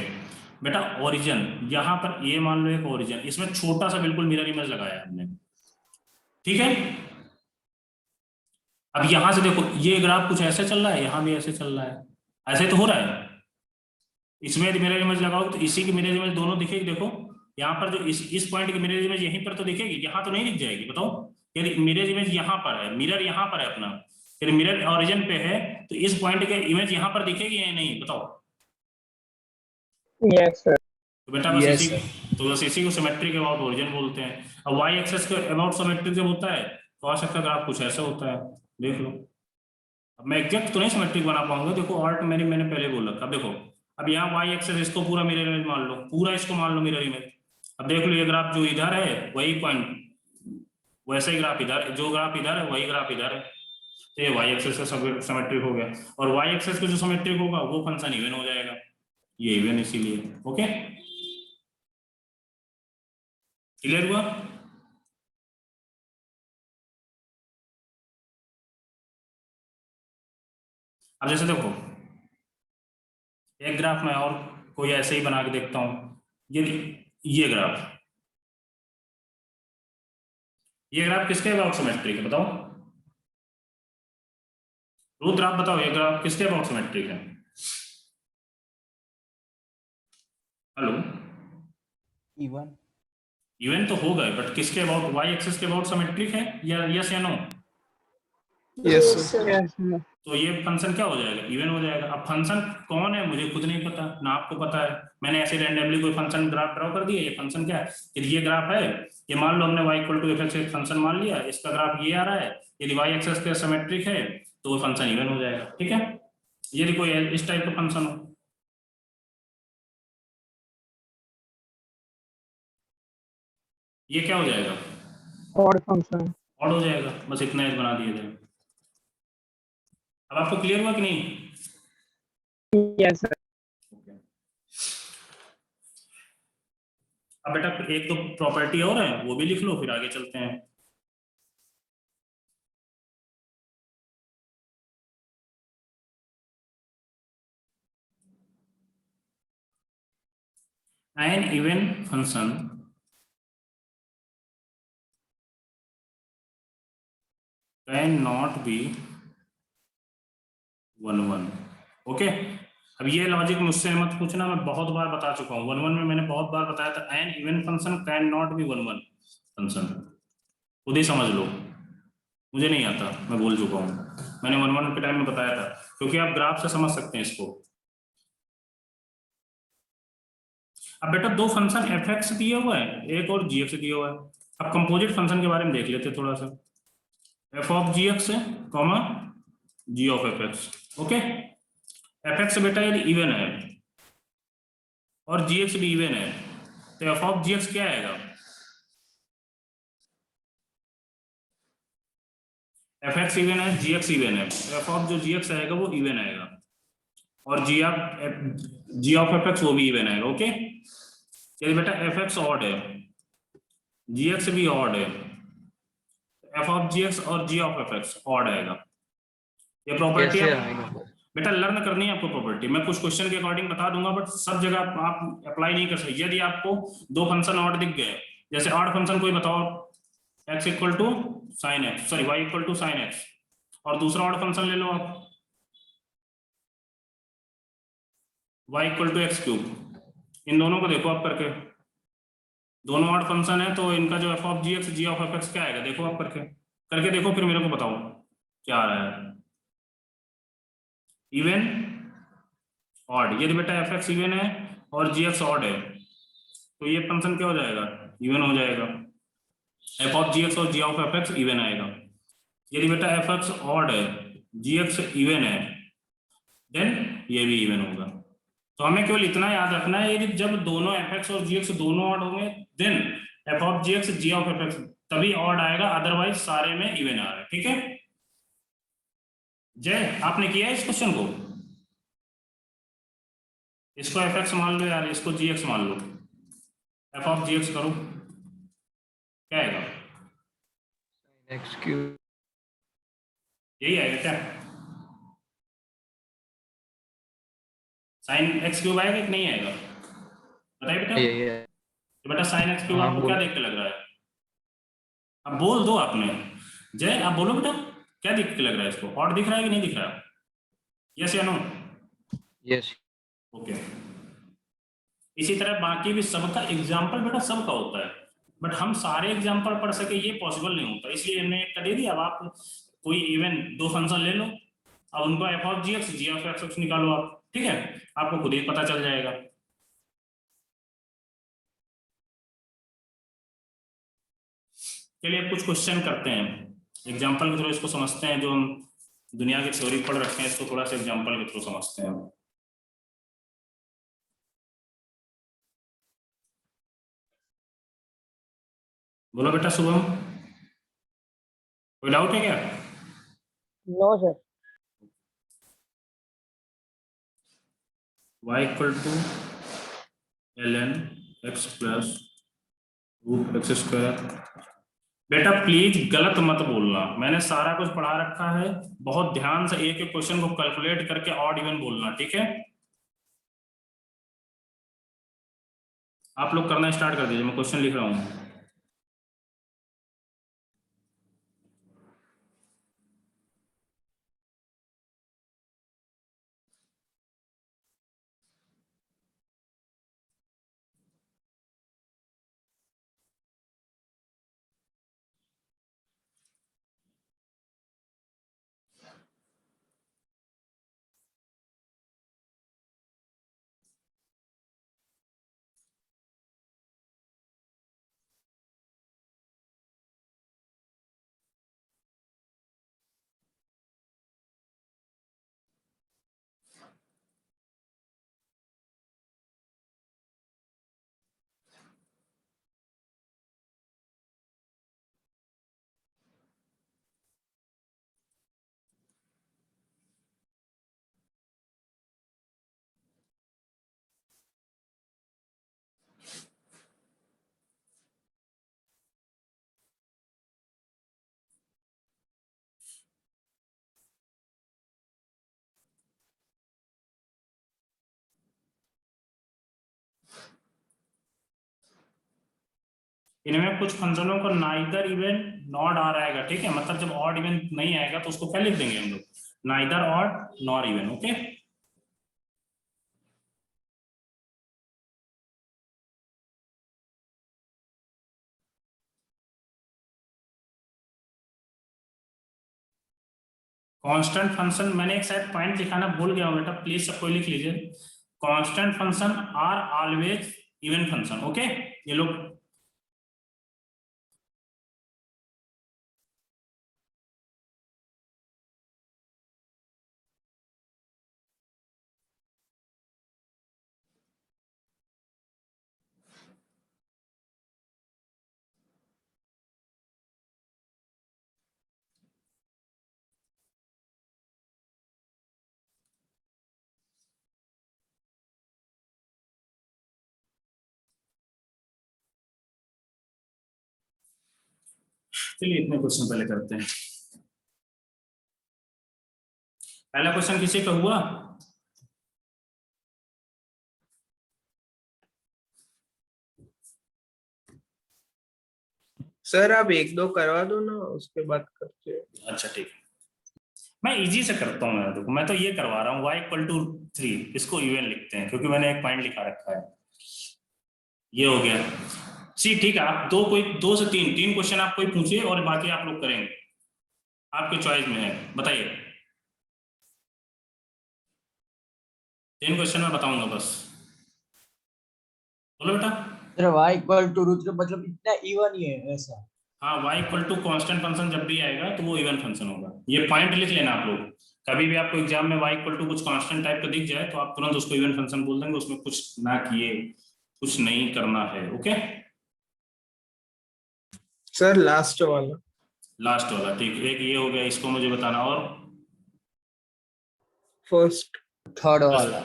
बेटा, ओरिजिन यहाँ पर ये मान लो एक ओरिजिन, इसमें छोटा सा बिल्कुल मिरर इमेज लगाया हमने, ठीक है? अब यहां से देखो ये ग्राफ कुछ ऐसे चल रहा है, यहाँ भी ऐसे चल रहा है, ऐसे तो हो रहा है। इसमें यदि मिरर इमेज लगाओ तो इसी की मिरर इमेज दोनों दिखेगी, देखो यहाँ पर जो इस पॉइंट की मिरर इमेज यहीं पर तो दिखेगी, यहाँ तो नहीं दिख जाएगी बताओ? यदि मिरर इमेज यहाँ पर है, मिरर यहाँ पर है अपना, यदि मिरर ओरिजिन पे है तो इस पॉइंट के इमेज यहाँ पर दिखेगी या नहीं बताओ? Yes sir. तो बेटा बस Yes, बस इसी को सिमेट्रिक अबाउट ओरिजिन बोलते हैं। अब वाई एक्सेस के अबाउट सिमेट्रिक जब होता है cos x का ग्राफ कुछ ऐसा होता है, देख लो। अब मैं एग्जैक्ट तो नहीं सिमेट्रिक बना पाऊंगा, देखो ऑल्ट मैंने पहले बोल रखा। अब देखो, अब यहाँ वाई एक्सेस इसको पूरा मिरर इमेज मान लो, पूरा इसको मान लो मिरर इमेज। अब देख लो ये ग्राफ जो इधर है वही पॉइंट, वैसे ही ग्राफ इधर, जो ग्राफ इधर है वही ग्राफ इधर है, तो ये वाई एक्सेस का सिमेट्रिक हो गया। और वाई एक्सेस का जो सिमेट्रिक होगा वो फंक्शन इवन हो जाएगा, ये इवन इसीलिए। ओके क्लियर हुआ? अब जैसे देखो एक ग्राफ में और कोई ऐसे ही बना के देखता हूं, ये ग्राफ किसके अबाउट सिमेट्रिक है बताओ? रुद्र आप बताओ ये ग्राफ किसके अबाउट सिमेट्रिक है? हेलो, इवन तो होगा बट किसके अबाउट? वाई एक्सिस के अबाउट सिमेट्रिक है या यस या नो? यस Yes, सर। sir. Yes sir. तो ये फंक्शन क्या हो जाएगा? इवन हो जाएगा। अब फंक्शन कौन है मुझे खुद नहीं पता, ना आपको पता है, मैंने ऐसे रैंडमली कोई फंक्शन ग्राफ ड्रॉ कर दिया। ये फंक्शन क्या है? ये ग्राफ है, ये मान लो हमने y equal to F x एक फंक्शन मान लिया, इसका ग्राफ ये आ रहा है, यदि y एक्सिस के सिमेट्रिक है तो वो फंक्शन इवन हो जाएगा, ठीक है? यदि कोई इस टाइप का फंक्शन हो, ये क्या हो जाएगा? Odd function. ऑड हो जाएगा, बस इतना एज बना दिया जाएगा। अब आपको क्लियर हुआ कि नहीं? Yes, sir. Okay. अब बेटा एक तो प्रॉपर्टी और है, वो भी लिख लो, फिर आगे चलते हैं। An even function cannot be 1 1। Okay, अब ये लॉजिक मुझसे मत पूछना, मैं बहुत बार बता चुका हूँ। 1 1 में मैंने बहुत बार बताया था, an even function can not be 1 1 function. खुद ही समझ लो, मुझे नहीं आता, मैं बोल चुका हूँ, मैंने 1 1 के टाइम में बताया था, क्योंकि आप ग्राफ से समझ सकते हैं इसको। अब बेटा दो फंक्शन एफ एक्स दिया हुआ है, एक और जी एक्स दिया हुआ है। अब कंपोजिट फंक्शन के बारे में देख लेते हैं थोड़ा सा। F of ji x comma g of F x. Okay, f x बेटा यदि इवन है और जी एक्स भी इवन है, तो एफ ऑफ जी एक्स क्या आएगा? एफ एक्स इवन है, जी एक्स इवन है, एफ ऑफ जो जी एक्स आएगा वो इवन आएगा, और जी ऑफ एफ एक्स वो भी इवन आएगा। ओके, यदि बेटा एफ एक्स ऑड है, जी एक्स भी ऑड है, एफ ऑफ जी एक्स और जी ऑफ एफ एक्स ऑड आएगा। ये प्रॉपर्टी कैसे आप आएगा? बेटा लर्न करनी है आपको प्रॉपर्टी, मैं कुछ क्वेश्चन के अकॉर्डिंग बता दूंगा, बट सब जगह आप अप्लाई नहीं कर सकते। यदि आपको दो फंक्शन ऑड दिख गए, जैसे ऑड फंक्शन कोई बताओ, x equal to sine X, sorry y equal to sine X, और दूसरा ऑड फंक्शन ले लो आप, y equal to X cube. इन दोनों को देखो आप करके, दोनों ऑड फंक्शन है, तो इनका जो f of ji x g of F x क्या आएगा, देखो आप करके, करके देखो, फिर मेरे को बताओ क्या आ रहा है। इवन ऑड, यदि बेटा एफ एक्स इवन है और जी एक्स ऑड है, तो ये फंक्शन क्या हो जाएगा? इवन हो जाएगा। एफ ऑफ जी एक्स और जी ऑफ एफ एक्स इवन आएगा। यदि बेटा एफ एक्स ऑड है, जी एक्स इवन है, देन ये भी इवन होगा। तो हमें केवल इतना याद रखना है, यदि जब दोनों एफ एक्स और जी एक्स दोनों ऑड होंगे, then f of ji x g of F x तभी ऑड आएगा, अदरवाइज सारे में इवन आ रहा है। ठीक है जय, आपने किया है इस क्वेश्चन को? इसको एफ एक्स मान लो यार, इसको जी एक्स मान लो, एफ ऑफ जी एक्स करो, क्या आएगा? X cube. यही आएगा क्या? साइन एक्स क्यूब आएगा कि नहीं आएगा, बताइए बेटा। ये तो बेटा साइन एक्स क्यूब हाँ, आपको क्या देख के लग रहा है? अब बोल दो आपने, जय आप बोलो बेटा, क्या दिख के लग रहा है इसको? ऑड दिख रहा है कि नहीं दिख रहा है? यस या नो? यस। ओके, इसी तरह बाकी भी सबका एग्जाम्पल बेटा सबका होता है, बट हम सारे एग्जाम्पल पढ़ सके ये पॉसिबल नहीं होता, इसलिए हमने एक दे दिया। अब आप कोई इवन दो फंक्शन ले लो, अब उनको f of ji x g of x निकालो आप, ठीक है, आपको खुद ही पता चल जाएगा। चलिए अब कुछ क्वेश्चन करते हैं, एग्जाम्पल के थ्रू इसको समझते हैं, जो हम दुनिया की थ्योरी पढ़ रखे हैं इसको थोड़ा सा एग्जाम्पल के थ्रू समझते हैं। बोलो बेटा शुभम, कोई डाउट है क्या? No, sir. y equal to ln x plus root x square. बेटा प्लीज गलत मत बोलना, मैंने सारा कुछ पढ़ा रखा है, बहुत ध्यान से एक एक क्वेश्चन को कैलकुलेट करके ऑड इवन बोलना, ठीक है? आप लोग करना स्टार्ट कर दीजिए, मैं क्वेश्चन लिख रहा हूँ। इनमें कुछ फंक्शनों को नाइदर इवन नॉट आर आएगा, ठीक है, मतलब जब ऑड इवन नहीं आएगा तो उसको क्या लिख देंगे हम लोग, neither odd nor even. Okay, constant function, मैंने एक साइड पॉइंट लिखाना भूल गया हूं बेटा, प्लीज सब कोई लिख लीजिए। Constant function are always even function. Okay, ये लोग चलिए इतने क्वेश्चन पहले करते हैं। पहला क्वेश्चन किसी का हुआ? सर आप एक दो करवा दो ना, उसके बाद करते हैं। अच्छा ठीक है, मैं इजी से करता हूँ। मैं देखो, मैं तो ये करवा रहा हूँ y इक्वल टू 3, इसको इवन लिखते हैं क्योंकि मैंने एक पॉइंट लिखा रखा है। ये हो गया सी, ठीक है। आप दो से तीन क्वेश्चन आप कोई पूछिए और बाकी आप लोग करेंगे, आपके चॉइस में है, बताइए। 3 क्वेश्चन मैं बताऊंगा बस, बोलो बेटा। Sir y equal to root मतलब इतना इवन ही है ऐसा? हाँ, y equal to constant function जब भी आएगा तो वो इवन फंक्शन होगा। ये पॉइंट लिख लेना आप लोग, कभी भी आपको एग्जाम में y इक्वल टू कुछ कांस्टेंट टाइप का दिख जाए तो आप तुरंत उसको इवन फंक्शन बोल देंगे, उसमें कुछ ना किए, कुछ नहीं करना है। ओके, सर लास्ट वाला। लास्ट वाला ठीक, एक ये हो गया, इसको मुझे बताना। और फर्स्ट। थर्ड वाला।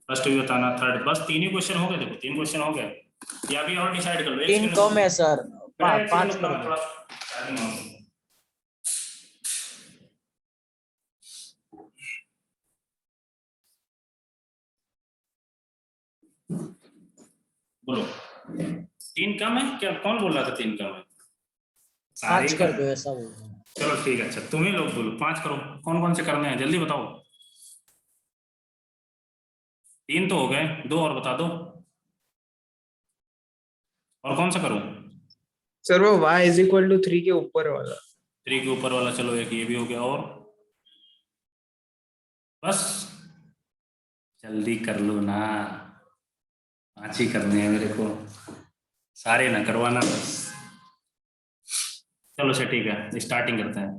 फर्स्ट भी बताना, थर्ड, बस 3 ही क्वेश्चन हो गए। देखो 3 क्वेश्चन हो गए, या भी और डिसाइड कर लो। एक 3 सेकंड कम है सर, बेटा, एक 5 सेकंड कर रुकना, दो। थोड़ा टाइम मांगो। बोलो 3 कम है क्या? कौन बोल रहा था 3 कम है? 5 सारे कर का- दो ऐसा बोल रहा हूँ। चलो ठीक है, अच्छा तुम ही लोग बोलो 5 करो। कौन कौन से करने हैं जल्दी बताओ। 3 तो हो गए, 2 और बता दो। और कौन सा करूं? सर वो y इज इक्वल टू 3 के ऊपर वाला। 3 के ऊपर वाला, चलो एक ये भी हो गया। और बस जल्दी कर लो ना, 5 ही करने हैं मेरे को, सारे ना करवाना बस। चलो अच्छा ठीक है, स्टार्टिंग करते हैं।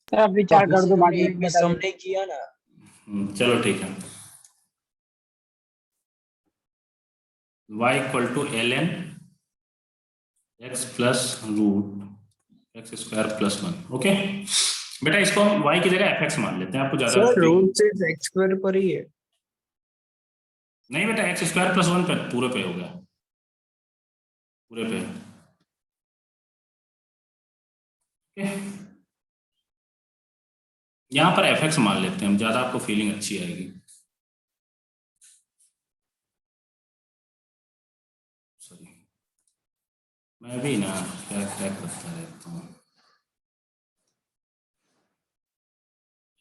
सर आप विचार कर दो, बाद में हमने बता दो। हमने किया ना। चलो ठीक है, y equal to ln x plus root x square plus 1। Okay बेटा, इसको हम y की जगह fx मान लेते हैं, आपको ज्यादा सर रूट से x स्क्वायर पर ही है। नहीं बेटा, x स्क्वायर प्लस 1 पे पूरे पे हो गया, पूरे पे। यहाँ पर fx मान लेते हैं हम, ज्यादा आपको फीलिंग अच्छी आएगी। सॉरी, मैं भी ना क्या क्या करता रहता हूँ।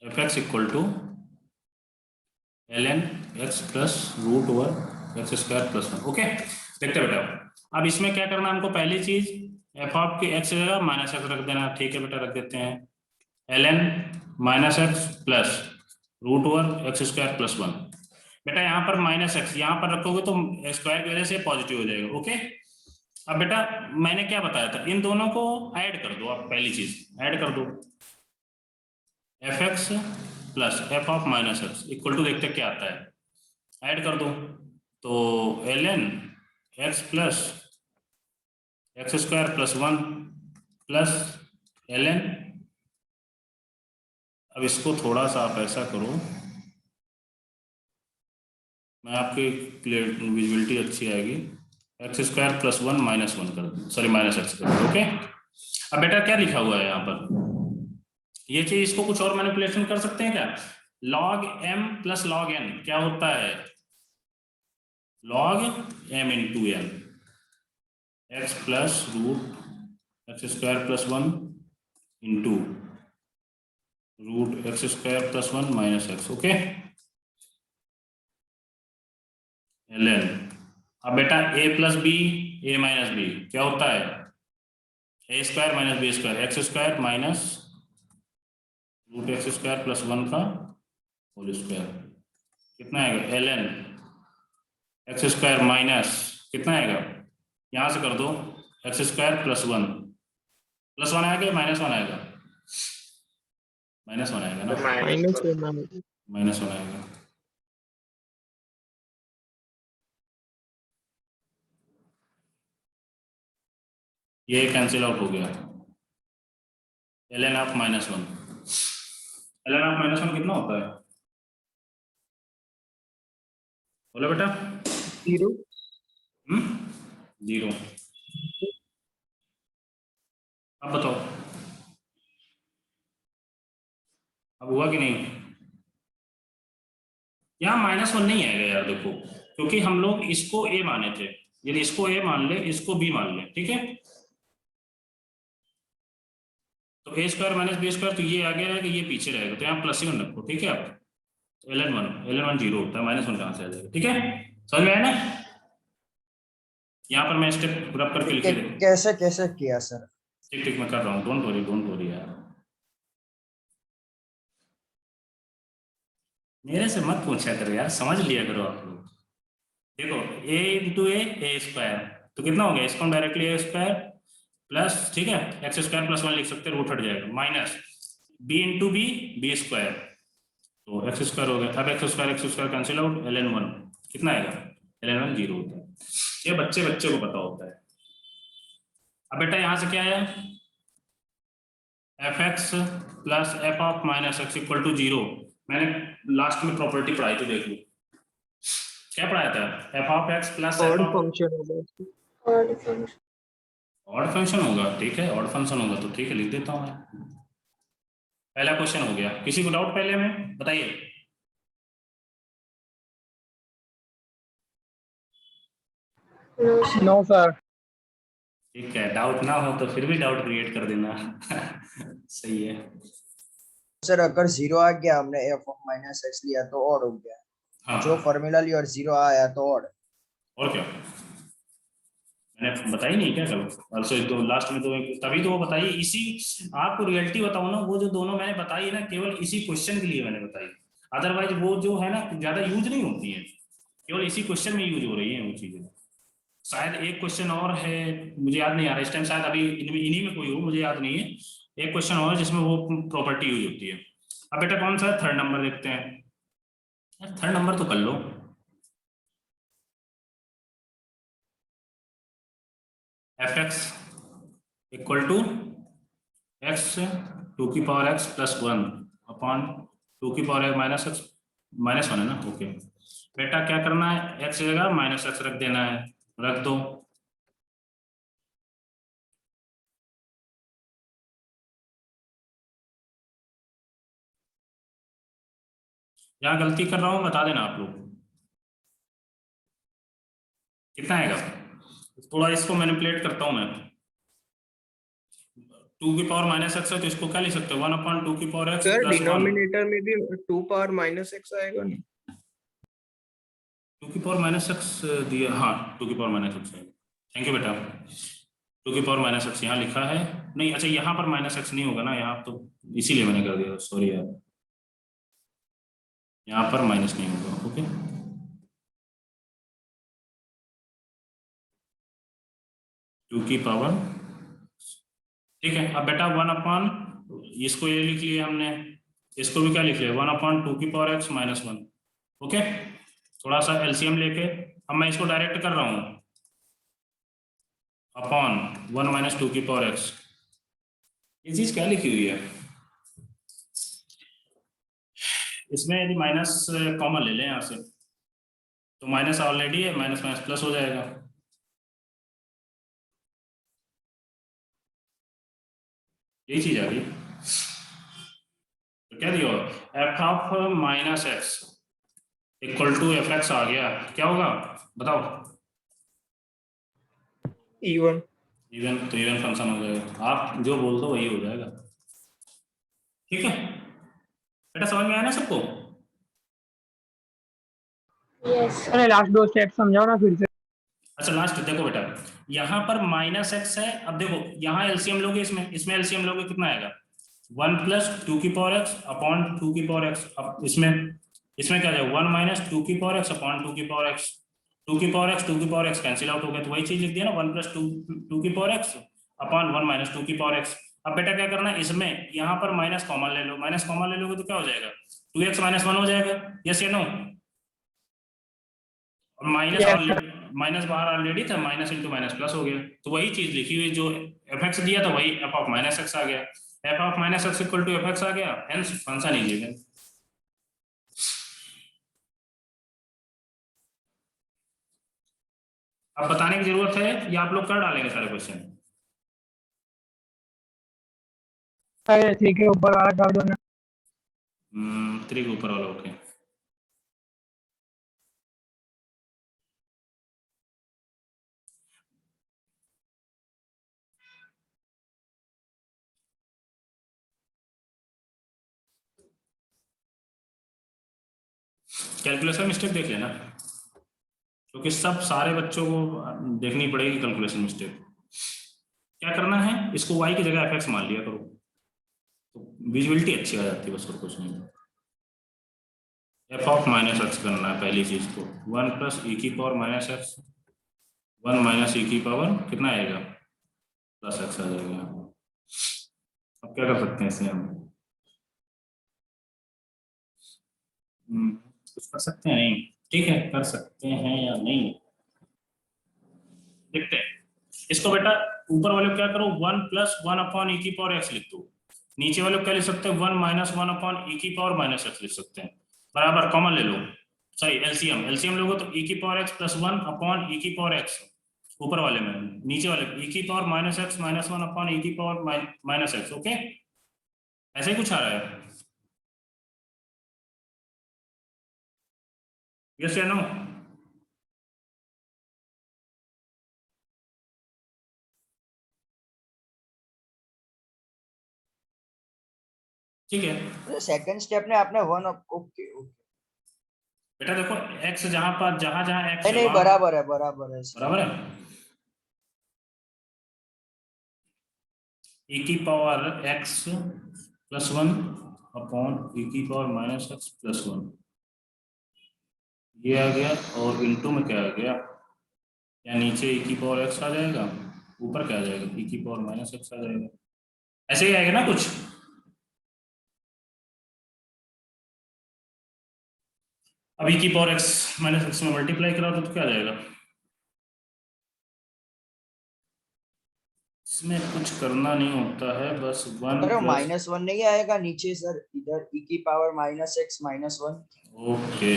fx equal to ln x plus root over x square plus 1। Okay, देखते बेटा, अब इसमें क्या करना हमको, पहली चीज एफ ऑफ की एक्स जगह माइनस एक्स रख देना। ठीक है बेटा, रख देते हैं ln minus x plus root over x square plus 1। बेटा यहाँ पर माइनस एक्स यहाँ पर रखोगे तो स्क्वायर की वजह से पॉजिटिव हो जाएगा। ओके, अब बेटा मैंने क्या बताया था, इन दोनों को ऐड कर दो। आप पहली चीज ऐड कर दो, f x plus F of minus x equal to, देखते क्या आता है, ऐड कर दो। तो ln x plus x square plus 1 plus ln, अब इसको थोड़ा सा आप ऐसा करो, मैं आपकी विजिबिलिटी अच्छी आएगी, एक्स स्क्वायर प्लस 1 माइनस 1 कर दो, सॉरी माइनस एक्स कर दो। ओके, अब बेटा क्या लिखा हुआ है यहाँ पर, ये चीज, इसको कुछ और मैनिपुलेशन कर सकते हैं क्या? log m plus log n क्या होता है, log m into n, X plus root x square plus 1 into root x square plus 1 minus X. Okay, ln। अब बेटा a plus B A minus B क्या होता है, A square minus B square, X square minus root x square plus 1 का whole square. कितना आएगा, ln x square minus कितना आएगा, यहाँ से कर दो एक्स स्क्वायर प्लस 1 आएगा, -1 आएगा, -1 आएगा ना, -1 आएगा। ये कैंसिल आउट हो गया, ln ऑफ -1, ln ऑफ -1 कितना होता है, बोलो बेटा। 0 0। अब बताओ, अब हुआ कि नहीं, यहाँ -1 नहीं आएगा यार, देखो क्योंकि हम लोग इसको a माने थे, यदि इसको a मान ले, इसको b मान ले, ठीक है, तो a square minus B square, तो ये आगे रहेगा, ये पीछे रहेगा, तो यहाँ +1 रखो, ठीक है। आप तो ln1 0 होता है, -1 कहाँ से आ जाएगा, ठीक है, समझ में आया ना। यहाँ पर मैं स्टेप रब करके लिख दे, कैसे किया सर? ठीक मैं कर रहा हूँ, डोंट वरी यार, मेरे से मत पूछा करो यार, समझ लिया करो आप लोग। देखो a इंटू ए स्क्वायर, तो कितना हो गया, इसको डायरेक्टली a स्क्वायर प्लस, ठीक है, एक्स स्क्वायर प्लस 1 लिख सकते हैं, रूट हट जाएगा, minus b into b square, तो एक्स स्क्वायर हो गया। अब x square cancel out, ln1 कितना आएगा, ln1 0 होता है। ये बच्चे को पता होता है। अब बेटा यहाँ से क्या आया, fx plus F of minus x equal to 0। मैंने लास्ट में प्रॉपर्टी पढ़ाई थी, देख लो क्या पढ़ाया था, F of x plus odd function होगा, ऑड फंक्शन होगा, ठीक है, ऑड फंक्शन होगा तो ठीक है, लिख देता हूँ मैं। पहला क्वेश्चन हो गया, किसी को डाउट पहले में बताइए। No sir. ठीक है, डाउट ना हो तो फिर भी डाउट क्रिएट कर देना सही है सर अगर 0 आ गया, हमने f ऑफ माइनस एक्स लिया तो ऑड हो गया, हाँ। जो फॉर्मूला लिया और 0 आया तो ऑड। और क्या, मैंने बताई नहीं क्या कल, also तो लास्ट में तो तभी तो वो बताइए, इसी आपको रियलिटी बताऊं ना, वो जो दोनों मैंने बताई है ना, केवल इसी क्वेश्चन के लिए मैंने बताई, अदरवाइज वो जो है ना ज्यादा यूज नहीं होती है, केवल इसी क्वेश्चन में यूज हो रही है वो चीजें। शायद एक क्वेश्चन और है, मुझे याद नहीं आ रहा इस टाइम, शायद अभी इन्हीं में कोई हो, मुझे याद नहीं है। एक क्वेश्चन और है जिसमें वो प्रॉपर्टी यूज होती है। अब बेटा कौन सा है, थर्ड नंबर देखते हैं, थर्ड नंबर तो कर लो। fx इक्वल टू x 2 की पावर x प्लस 1 अपॉन 2 की पावर माइनस x -1 है ना, ओके। बेटा क्या करना है, x जगह -x रख देना है, रख दो। यहाँ गलती कर रहा हूँ बता देना आप लोग, कितना आएगा, थोड़ा इसको मैनिपुलेट करता हूँ मैं। 2 की पावर -x है तो इसको क्या लिख सकते हो, 1 अपॉन 2 की power x sir plus 1। Denominator में भी 2 पावर -x आएगा नहीं, 2 की पावर -x दिया, हाँ 2 की पावर -x है, थैंक यू बेटा। 2 की पावर -x यहाँ लिखा है, नहीं अच्छा यहाँ पर -x नहीं होगा ना, यहाँ तो इसीलिए मैंने कर दिया, सॉरी यार, यहाँ पर माइनस नहीं होगा, ओके। टू की पावर, ठीक है। अब बेटा 1 अपॉन, इसको ये लिख लिया हमने, इसको भी क्या लिख लिया, 1 अपॉन 2 की पावर x -1, ओके। थोड़ा सा एलसीएम लेके, अब मैं इसको डायरेक्ट कर रहा हूँ अपॉन 1 माइनस 2 की पावर x। ये चीज क्या लिखी हुई है, इसमें यदि माइनस कॉमन ले लें यहाँ से, तो माइनस ऑलरेडी है, माइनस माइनस प्लस हो जाएगा, यही चीज आ गई। तो क्या दिया, F of minus x equal to F x आ गया, क्या होगा बताओ, इवन इवन तो इवन फंक्शन हो जाएगा, आप जो बोल दो वही हो जाएगा। ठीक है बेटा, समझ में आया ना सबको? Yes, sir. अरे लास्ट दो स्टेप समझाओ ना फिर से। अच्छा लास्ट देखो बेटा, यहाँ पर -x है। अब देखो यहाँ एलसीएम लोगे, इसमें एलसीएम लोगे कितना आएगा, 1 + 2 की पावर x अपॉन 2 की पावर x। अब इसमें क्या जाएगा, 1 - 2 की पावर x अपॉन 2 की पावर x। 2 की पावर x कैंसिल आउट हो गया, तो वही चीज लिख दिया ना, 1 + 2 की पावर x अपॉन 1 - 2 की पावर x। अब बेटा क्या करना है, इसमें यहाँ पर माइनस कॉमन ले लो, माइनस कॉमन ले लोगे तो क्या हो जाएगा, 2x - 1 हो जाएगा। यस या नो? माइनस बाहर ऑलरेडी था, माइनस इंटू माइनस प्लस हो गया, तो वही चीज लिखी हुई जो f(x) दिया था वही f(-x) आ गया, f(-x) इक्वल टू f(x) आ गया, हेंस फंक्शन इज गिवन। अब बताने की जरूरत है या आप लोग कर डालेंगे सारे क्वेश्चन? अरे ठीक है, ऊपर वाला कर दो ना। 3 के ऊपर वाला ओके। कैलकुलेशन मिस्टेक देख लेना, क्योंकि सब सारे बच्चों को देखनी पड़ेगी कैलकुलेशन मिस्टेक। क्या करना है, इसको y की जगह f(x) मान लिया करो, तो विजुअलिटी अच्छी आ जाती है, बस और कुछ नहीं। f(-x) करना है पहली चीज को, 1 + e की पावर -x, 1 - e की पावर कितना आएगा, +x आ जाएगा। अब क्या कर सकते हैं इसे हम, कुछ कर सकते हैं नहीं? ठीक है, कर सकते हैं या नहीं देखते हैं। इसको बेटा ऊपर वाले को क्या करो, 1 + 1 अपॉन e की पावर x लिख दो, नीचे वाले को क्या लिख सकते हैं, 1 - 1 अपॉन e की पावर -x लिख सकते हैं, बराबर कॉमन ले लो, सॉरी एलसीएम लोगे तो e की पावर x + 1 अपॉन e की पावर x ऊपर वाले में, नीचे वाले e की पावर -x - 1 अपॉन e की पावर -x। ओके, ऐसे ही कुछ आ रहा है, यस या नो? ठीक है सेकंड स्टेप में आपने 1 ओके ओके बेटा, देखो x जहां पर जहां x नहीं है नहीं वहां बराबर है बराबर है, e की पावर x + 1 अपॉन e की पावर -x + 1 ये आ गया, और इनटू में क्या आ गया, या नीचे e की पावर x आ जाएगा, ऊपर क्या आ जाएगा, e की पावर -x आ जाएगा, ऐसे ही आएगा ना कुछ। अब e की पावर x -x में मल्टीप्लाई करा दो तो क्या आ जाएगा, इसमें कुछ करना नहीं होता है, बस 1 सर प्लस -1 नहीं आएगा नीचे सर, इधर e की पावर -x -1। ओके।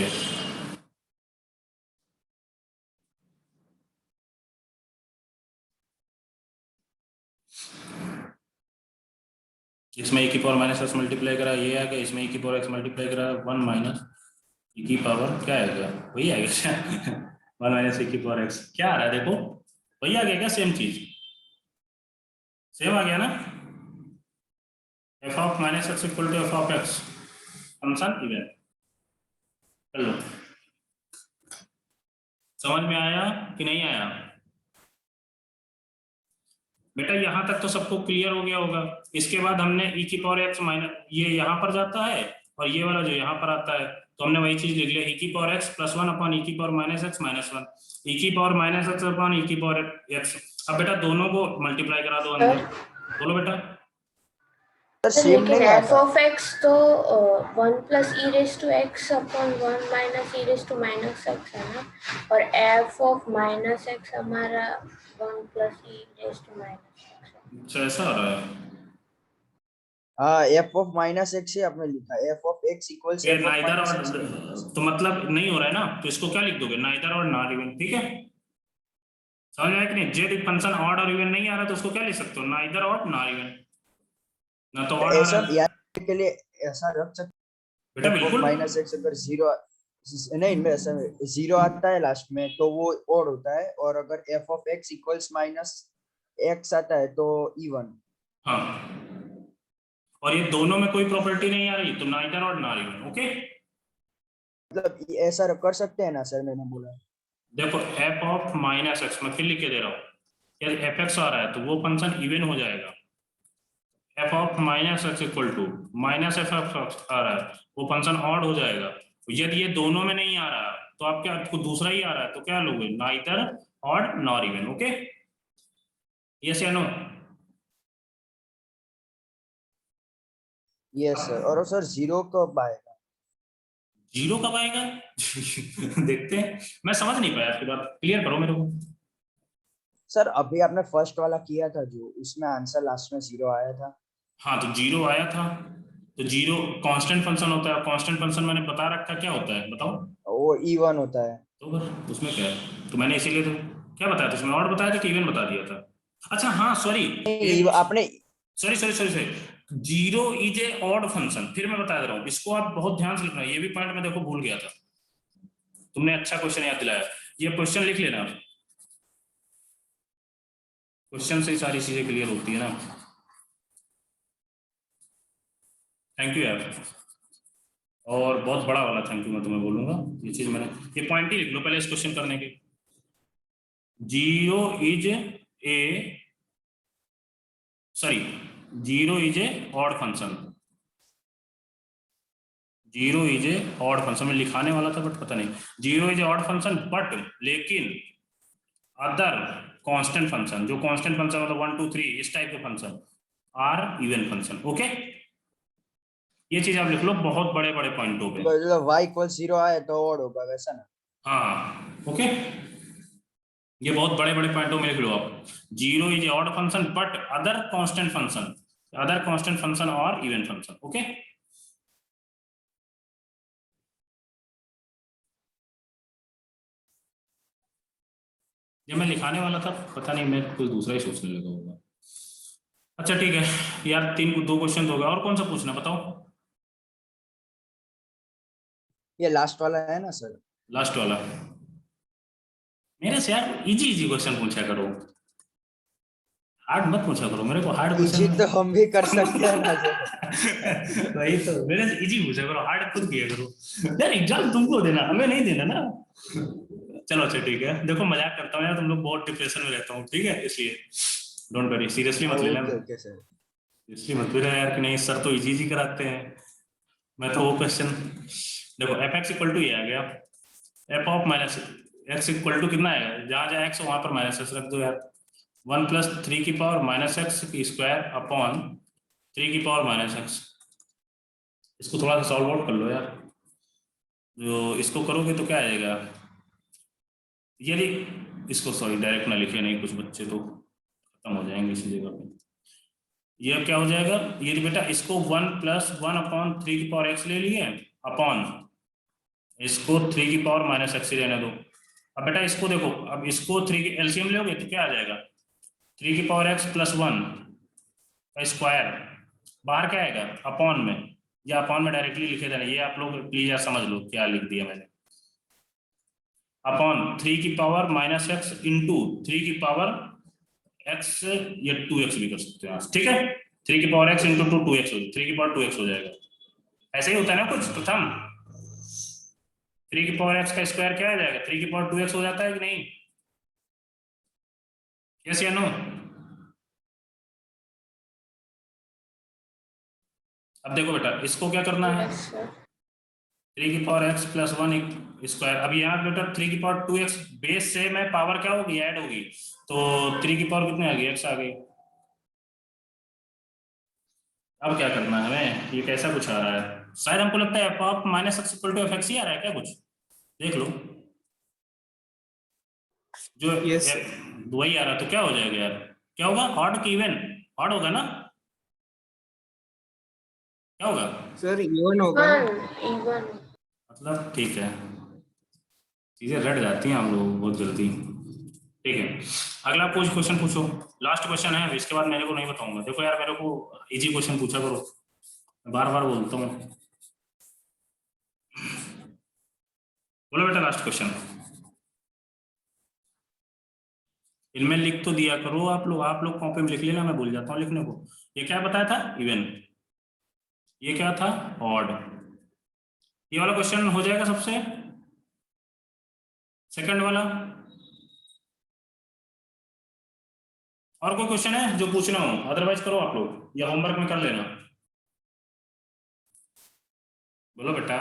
इसमें e की पावर -x मल्टीप्लाई करा ये आ गया, इसमें e की पावर x मल्टीप्लाई करा 1 माइनस e की पावर क्या आएगा, वही आ गया 1 - e की पावर x क्या आ रहा है, देखो वही आ गया क्या, सेम चीज सेम आ गया ना, f(-x) equal to f(x) function even. चलो समझ में आया कि नहीं आया बेटा, यहां तक तो सबको क्लियर हो गया होगा। इसके बाद हमने e की पावर x माइनस ये यहाँ पर जाता है और ये वाला जो यहाँ पर आता है, तो हमने वही चीज लिख लिया, e की पावर x + 1 अपॉन e की पावर -x -1, e की पावर -x अपॉन e की पावर x। अब बेटा दोनों को मल्टीप्लाई करा दो अंदर, बोलो बेटा। सर तो सेम लेकिन नहीं आता। f(x) तो 1 + e⁻x अपॉन 1 - e⁻x है ना, और f(-x) हमारा 1 + e⁻x है। अच्छा ऐसा हो रहा है, हाँ f(-x) से आपने लिखा f(x) इक्वल्स ये f(-x) नाइदर और, तो मतलब नहीं हो रहा है ना, तो इसको क्या लिख दोगे, नाइदर और नॉट इवन। ठीक है, समझ में आया कि नहीं, जेड फंक्शन ऑड और इवन नहीं आ रहा तो उसको क्या लिख सकते हो, नाइदर और नॉट इवन, ना तो ऑड आ ऐसा रहा है याद के लिए ऐसा रख सकते बेटा, बिल्कुल f(-x) अगर 0 नहीं मैं जीरो आता है लास्ट में तो वो ओड होता है, और अगर F of x equals minus x आता है तो इवन। हाँ, और ये दोनों में कोई प्रॉपर्टी नहीं आ रही तो नाइदर और नॉट इवन। ओके, मतलब ऐसा कर सकते हैं ना सर, मैंने बोला। देखो एफ ऑफ माइनस एक्स मैं फिर लिख के दे रहा हूँ, यदि एफ एक्स आ रहा है तो वो फंक्शन इवन हो जाएगा। F of minus x equal to minus F x आ रहा है वो फंक्शन ऑड हो जाएगा। यदि ये दोनों में नहीं आ रहा तो आप क्या, आपको दूसरा ही आ रहा है तो क्या लोगे, neither odd nor even. Okay, yes या नो? Yes sir. और सर जीरो कब आएगा? जीरो कब आएगा? देखते हैं, मैं समझ नहीं पाया आपकी बात, क्लियर करो मेरे को। सर अभी आपने फर्स्ट वाला किया था जो, उसमें आंसर लास्ट में जीरो आया था। हाँ तो जीरो आया था, तो जीरो कांस्टेंट फंक्शन होता है, कांस्टेंट फंक्शन मैंने बता रखा क्या होता है बताओ? वो इवन होता है। तो बस उसमें क्या है, तो मैंने इसीलिए तो क्या बताया था उसमें, ऑड बताया था कि इवन बता दिया था? अच्छा हाँ सॉरी, आपने sorry sorry sorry sorry, zero is a odd function, फिर मैं बता दे रहा हूँ, इसको आप बहुत ध्यान से लिखना, ये भी पॉइंट मैं देखो भूल गया था, तुमने अच्छा क्वेश्चन याद दिलाया, ये क्वेश्चन लिख लेना, क्वेश्चन से ही सारी चीजें क्लियर होती है ना। थैंक यू यार, और बहुत बड़ा वाला थैंक यू मैं तुम्हें बोलूंगा, ये चीज मैंने, ये पॉइंट ही लिख लो पहले इस क्वेश्चन करने के। Zero is a, sorry zero is a odd function, zero is a odd function में लिखाने वाला था बट पता नहीं, zero is a odd function but लेकिन अदर कांस्टेंट फंक्शन, जो कांस्टेंट फंक्शन मतलब 1 2 3 इस टाइप के function are even function. Okay, ये चीज आप लिख लो बहुत बड़े बड़े पॉइंटों पे, मतलब y इक्वल्स जीरो आए तो ऑड होगा वैसा ना। हाँ ओके, ये बहुत बड़े बड़े पॉइंटों में लिख लो आप, zero is a odd function but other constant function, other constant function और इवन फंक्शन। ओके, जब मैं लिखाने वाला था पता नहीं मैं कुछ दूसरा ही सोचने लगा होगा। अच्छा ठीक है यार, दो क्वेश्चन हो गए, और कौन सा पूछना बताओ? ये लास्ट वाला है ना सर? लास्ट वाला, मेरे से यार इजी इजी क्वेश्चन पूछा करो, हार्ड मत पूछा करो मेरे को, हार्ड इजी क्वेश्चन तो हम भी कर सकते हैं ना सर। वही तो, मेरे से इजी पूछा करो, हार्ड खुद किया करो यार, एग्जाम तुमको देना हमें नहीं देना ना। चलो अच्छा ठीक है, देखो मजाक करता हूँ यार, तुम लोग बहुत डिप्रेशन में रहता हूँ, ठीक है इसलिए डोंट वरी, सीरियसली मत लेना, ओके सर। सीरियसली मत लेना यार कि नहीं सर तो इजी इजी कराते हैं, मैं तो वो क्वेश्चन देखो एफ एक्स इक्वल टू ये आ गया, F of minus x equal to कितना आएगा, जहां जहां एक्स वहां पर माइनस एक्स रख दो यार, 1 प्लस 3 की पावर माइनस एक्स की स्क्वायर अपॉन 3 की पावर माइनस एक्स, इसको थोड़ा सा सॉल्व आउट कर लो यार, जो इसको करोगे तो क्या आएगा, यदि इसको सॉरी डायरेक्ट ना लिखे, नहीं कुछ बच्चे तो खत्म हो जाएंगे इसी जगह पे, ये क्या हो जाएगा, यदि बेटा इसको 1 प्लस 1 अपॉन 3 की पावर एक्स ले लिए अपॉन इसको 3 की पावर माइनस एक्स रहने दो, अब बेटा इसको देखो, अब इसको 3 की एलसीएम लोगे तो क्या आ जाएगा, 3 की पावर एक्स प्लस 1 का स्क्वायर, बाहर क्या आएगा अपॉन में, या अपॉन में डायरेक्टली लिखे देना, ये आप लोग प्लीज यार समझ लो क्या लिख दिया मैंने, अपॉन 3 की पावर माइनस एक्स इंटू 3 की पावर एक्स, या 2x भी कर सकते हैं, ठीक है 3 की पावर x इंटू 2x, 3 की पावर 2x हो जाएगा, ऐसे ही होता है ना कुछ प्रथम, 3 की पावर x का स्क्वायर क्या आ जाएगा, 3 की पावर 2x हो जाता है कि नहीं, यस या नो? अब देखो बेटा इसको क्या करना है, 3 की पावर x प्लस 1 स्क्वायर, अब यहाँ बेटा 3 की पावर 2x बेस से में पावर क्या होगी ऐड होगी, तो 3 की पावर कितनी आ गई, x आ गई। अब क्या करना है हमें, ये कैसा कुछ आ रहा है, शायद हमको लगता है F of minus x equal to F X ही आ रहा है क्या, कुछ देख लो, जो Yes, वही आ रहा है, तो क्या हो जाएगा यार, क्या होगा, ऑड की इवन, ऑड होगा ना, क्या होगा सर इवन होगा ना? इवन। मतलब, ठीक है चीजें रट जाती हैं हम लोग बहुत जल्दी, ठीक है अगला कुछ क्वेश्चन पूछो, लास्ट क्वेश्चन है, इसके बाद मेरे को नहीं बताऊंगा, देखो यार मेरे को इजी क्वेश्चन पूछा करो, बार बार बोलता हूँ। Last question? इनमें लिख तो दिया करो आप लोग कॉपी में लिख लेना, मैं भूल जाता हूँ लिखने को। ये क्या बताया था? इवन। ये क्या था? ऑड। ये वाला क्वेश्चन हो जाएगा सबसे? सेकंड वाला? और कोई क्वेश्चन है जो पूछना हो? अदरवाइज करो आप लोग, या होमवर्क में कर लेना। बोलो बेटा।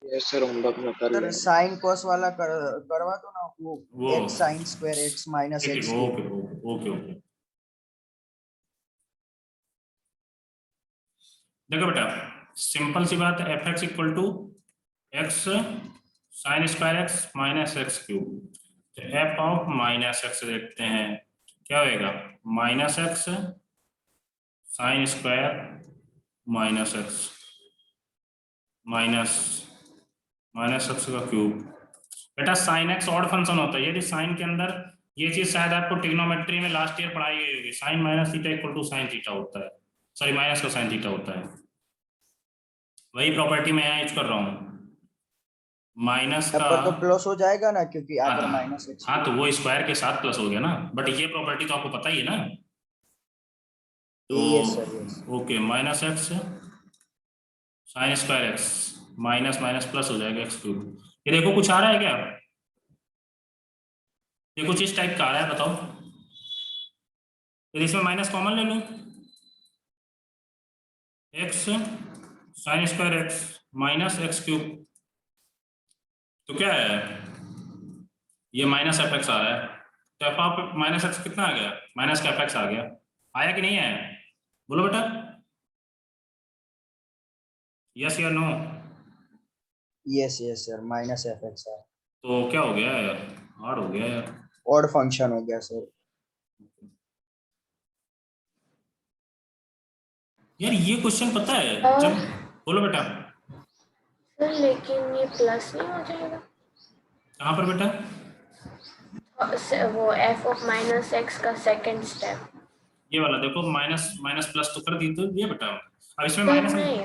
यस सर, होमवर्क में कर सर लेंगे। साइन कॉस वाला करवा दो ना, वो वो x sin square x minus ठीक x है, ओके ओके ओके। देखो बेटा, सिंपल सी बात है, F x equal to x sine square x minus x cube. तो एफ ऑफ माइनस एक्स देखते हैं क्या होएगा, minus x sine square minus x minus x का क्यूब। बेटा साइन एक्स ऑड फंक्शन होता है, यदि साइन के अंदर ये चीज शायद आपको ट्रिग्नोमेट्री में लास्ट ईयर पढ़ाई गई होगी, sine minus theta equal to sine theta होता है, सॉरी माइनस का साइन थीटा होता है। वही प्रॉपर्टी मैं यहाँ यूज कर रहा हूँ, माइनस का। पर तो प्लस हो जाएगा ना, क्योंकि आगे हाँ, माइनस x हाँ तो वो स्क्वायर के साथ प्लस हो गया ना, बट ये प्रॉपर्टी तो आपको पता ही है ना। तो yes sir yes. Okay, minus x sine square x minus minus plus हो जाएगा एक्स क्यूब। ये देखो कुछ आ रहा है क्या? ये कुछ इस टाइप का आ रहा है, बताओ। यदि इसमें माइनस कॉमन ले लूं, x sine square x minus x cube, तो क्या है? ये माइनस एफ एक्स आ रहा है। तो एफ ऑफ माइनस एक्स कितना आ गया? माइनस का एफ एक्स आ गया। आया कि नहीं आया? बोलो बेटा, यस या no? Yes yes sir, minus F x है, तो क्या हो गया यार? हार्ड हो गया यार। ऑड फंक्शन हो गया सर। यार ये क्वेश्चन पता है और- जब, बोलो बेटा। सर लेकिन ये प्लस नहीं हो जाएगा? कहाँ पर बेटा? वो एफ ऑफ माइनस एक्स का सेकंड स्टेप। ये वाला देखो, माइनस माइनस प्लस तो कर दी, तो ये बेटा अब इसमें सर माइनस नहीं,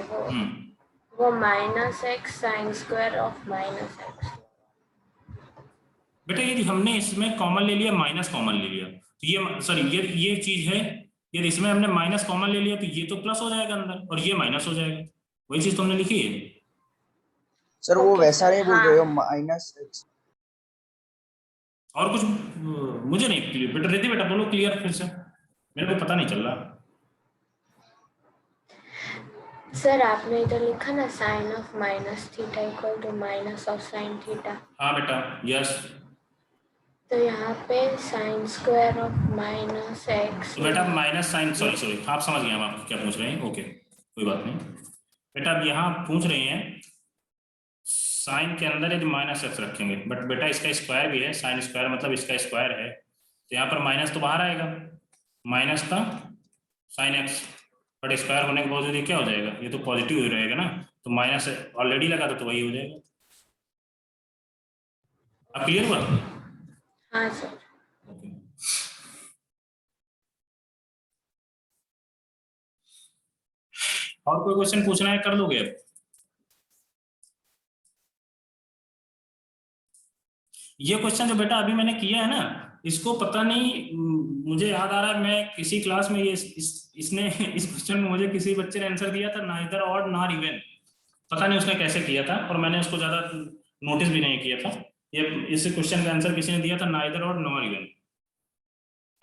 वो minus x sine square of minus x. बेटा यदि हमने इसमें कॉमन ले लिया, माइनस कॉमन ले लिया, तो ये सॉरी ये चीज है, यदि इसमें हमने माइनस कॉमन ले लिया तो ये तो प्लस हो जाएगा अंदर और ये माइनस हो जाएगा। वही चीज तुमने लिखी है सर वो ओके, वैसा सर, नहीं बोल हाँ। रहे हो, माइनस x। और कुछ मुझे नहीं क्लियर बेटा। रिद्धि बेटा बोलो क्लियर फिर से, मेरे को पता नहीं चल रहा। सर आपने इधर लिखा ना sine of minus theta equal to minus of sine theta, हाँ बेटा यस। तो यहाँ पे sine square of minus x. तो बेटा माइनस साइन, सॉरी आप समझ गए हम आप क्या पूछ रहे हैं, ओके कोई बात नहीं। बेटा अब यहाँ पूछ रहे हैं साइन के अंदर यदि माइनस एक्स रखेंगे, बट बेटा इसका स्क्वायर भी है, साइन स्क्वायर मतलब इसका स्क्वायर है, तो यहाँ पर माइनस तो बाहर आएगा, माइनस का साइन एक्स, बट स्क्वायर होने के बावजूद ये क्या हो जाएगा? ये तो पॉजिटिव ही रहेगा ना, तो माइनस ऑलरेडी लगा था तो वही हो जाएगा। अब क्लियर हुआ? हाँ सर। ओके। और कोई क्वेश्चन पूछना है कर लोगे अब? ये क्वेश्चन जो बेटा अभी मैंने किया है ना, इसको पता नहीं, मुझे याद आ रहा है मैं किसी क्लास में ये इसने इस क्वेश्चन में मुझे किसी बच्चे ने आंसर दिया था, नाइदर ऑड नॉर इवन, पता नहीं उसने कैसे किया था और मैंने उसको ज्यादा नोटिस भी नहीं किया था। ये इस क्वेश्चन का आंसर किसी ने दिया था नाइदर ऑड नॉर इवन,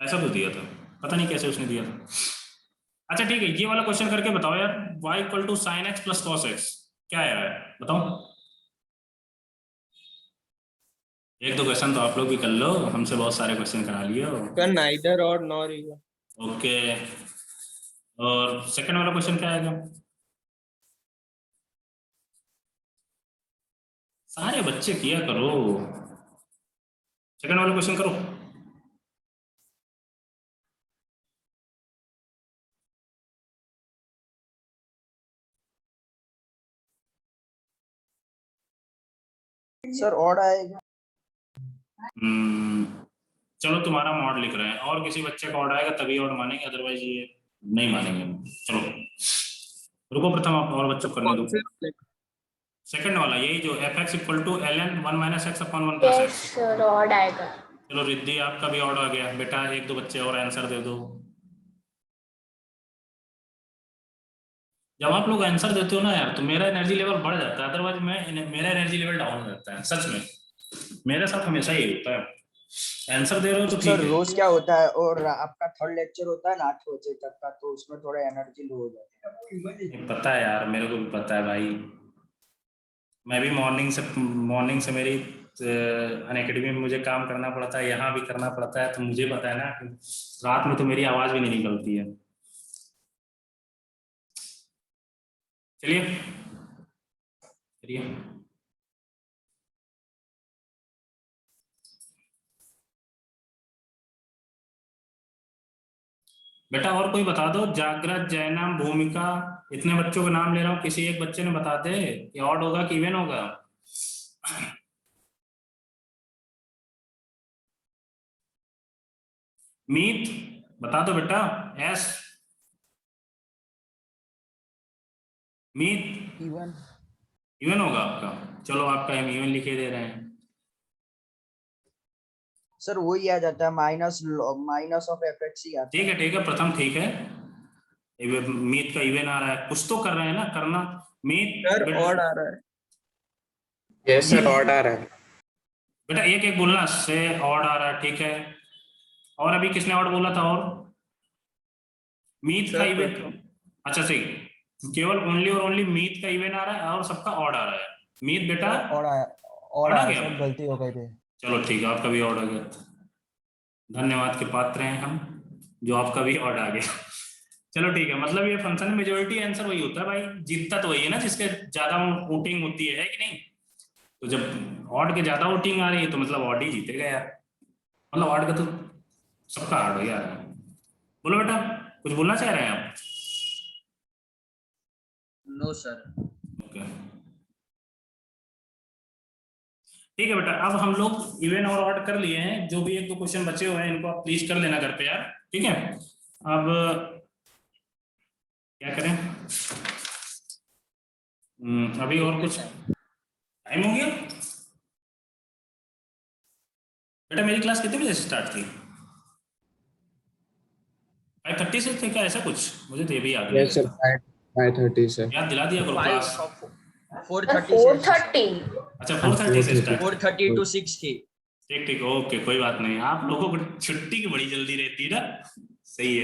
ऐसा कुछ दिया था, पता नहीं कैसे उसने दिया था। अच्छा ठीक है, ये वाला क्वेश्चन करके बताओ यार, y equal to sine x plus cos x क्या है बताओ। एक दो क्वेश्चन तो आप लोग भी कर लो, हमसे बहुत सारे क्वेश्चन करा लिए हो। नाइदर और नॉर इवन। ओके, और सेकंड वाला क्वेश्चन क्या आएगा? सारे बच्चे किया करो, सेकंड वाला क्वेश्चन करो। सर ऑड आएगा। चलो तुम्हारा मॉड लिख रहे हैं, और किसी बच्चे का ऑड आएगा तभी ऑड मानेंगे, अदरवाइज ये नहीं मानेंगे। चलो रुको प्रथम, आप और बच्चों को करने दो। सेकंड वाला यही जो fx equal to ln 1 minus x upon 1 plus yes x. Sir odd आएगा। चलो रिद्धि आपका भी ऑड आ गया बेटा, एक दो बच्चे और आंसर दे दो। जब आप लोग आंसर देते हो ना यार तो मेरा एनर्जी लेवल बढ़ जाता है, अदरवाइज मेरा एनर्जी लेवल डाउन हो जाता है। सच में मेरे साथ हमेशा ही होता है। आंसर दे रहे हो तो ठीक सर है। रोज क्या होता है, और आपका थर्ड लेक्चर होता है ना 8 बजे तक का, तो उसमें थोड़ा एनर्जी लो हो जाती है। पता है यार, मेरे को भी पता है भाई। मैं भी मॉर्निंग से मेरी अनअकैडमी में मुझे काम करना पड़ता है, यहाँ भी करना पड़ता है, तो मुझे पता है ना कि रात में तो मेरी आवाज भी नहीं निकलती है। चलिए चलिए बेटा और कोई बता दो। जागृत, जयनाम, भूमिका, इतने बच्चों के नाम ले रहा हूँ, किसी एक बच्चे ने बता दे कि ऑड होगा कि इवन होगा। मीत बता दो बेटा। एस मीत इवन होगा आपका। चलो आपका हम इवन लिखे दे रहे हैं। सर वही आ जाता है, माइनस ऑफ एफएक्स ही आता है। ठीक है प्रथम ठीक है। मीत का इवन आ रहा है, कुछ तो कर रहे हैं ना करना। मीत सर ऑड आ रहा है। यस सर ऑड आ रहा है। बेटा एक एक बोलना से ऑड आ रहा है, ठीक है। और अभी किसने ऑड बोला था? और मीत का इवन। अच्छा सही, केवल ओनली और ओनली मीत का इवन आ रहा है और सबका ऑड आ रहा है। मीत बेटा और आ गया। सर गलती हो गई थी। चलो ठीक है, आपका भी ऑड आ गया। धन्यवाद के पात्र हैं हम, जो आपका भी ऑड आ गया। चलो ठीक है, मतलब ये फंक्शन में मेजॉरिटी आंसर वही होता है भाई, जीतता तो वही है ना जिसके ज्यादा वोटिंग होती है कि नहीं। तो जब ऑड के ज्यादा वोटिंग आ रही है तो मतलब ऑड ही जीतेगा यार, मतलब ऑड का तो सबका ऑड हो यार। बोलो बेटा, कुछ बोलना चाह रहे हैं आप? No sir. ओके ठीक है बेटा, अब हम लोग इवन और ऑड कर लिए हैं। जो भी एक दो क्वेश्चन बचे हुए हैं इनको आप प्लीज कर लेना घर पे यार, ठीक है। अब क्या करें? अभी और कुछ टाइम हो गया बेटा। मेरी क्लास कितने बजे से स्टार्ट थी? 5:30 से थे क्या ऐसा कुछ? मुझे तो ये भी याद नहीं यस सर रहता। 5:30 से। याद दिला दिया करो क्लास। 4:30 अच्छा 4:30 से स्टार्ट। 4:30 to 6 थी। ठीक ठीक ओके, कोई बात नहीं। आप लोगों को छुट्टी की बड़ी जल्दी रहती है ना, सही है।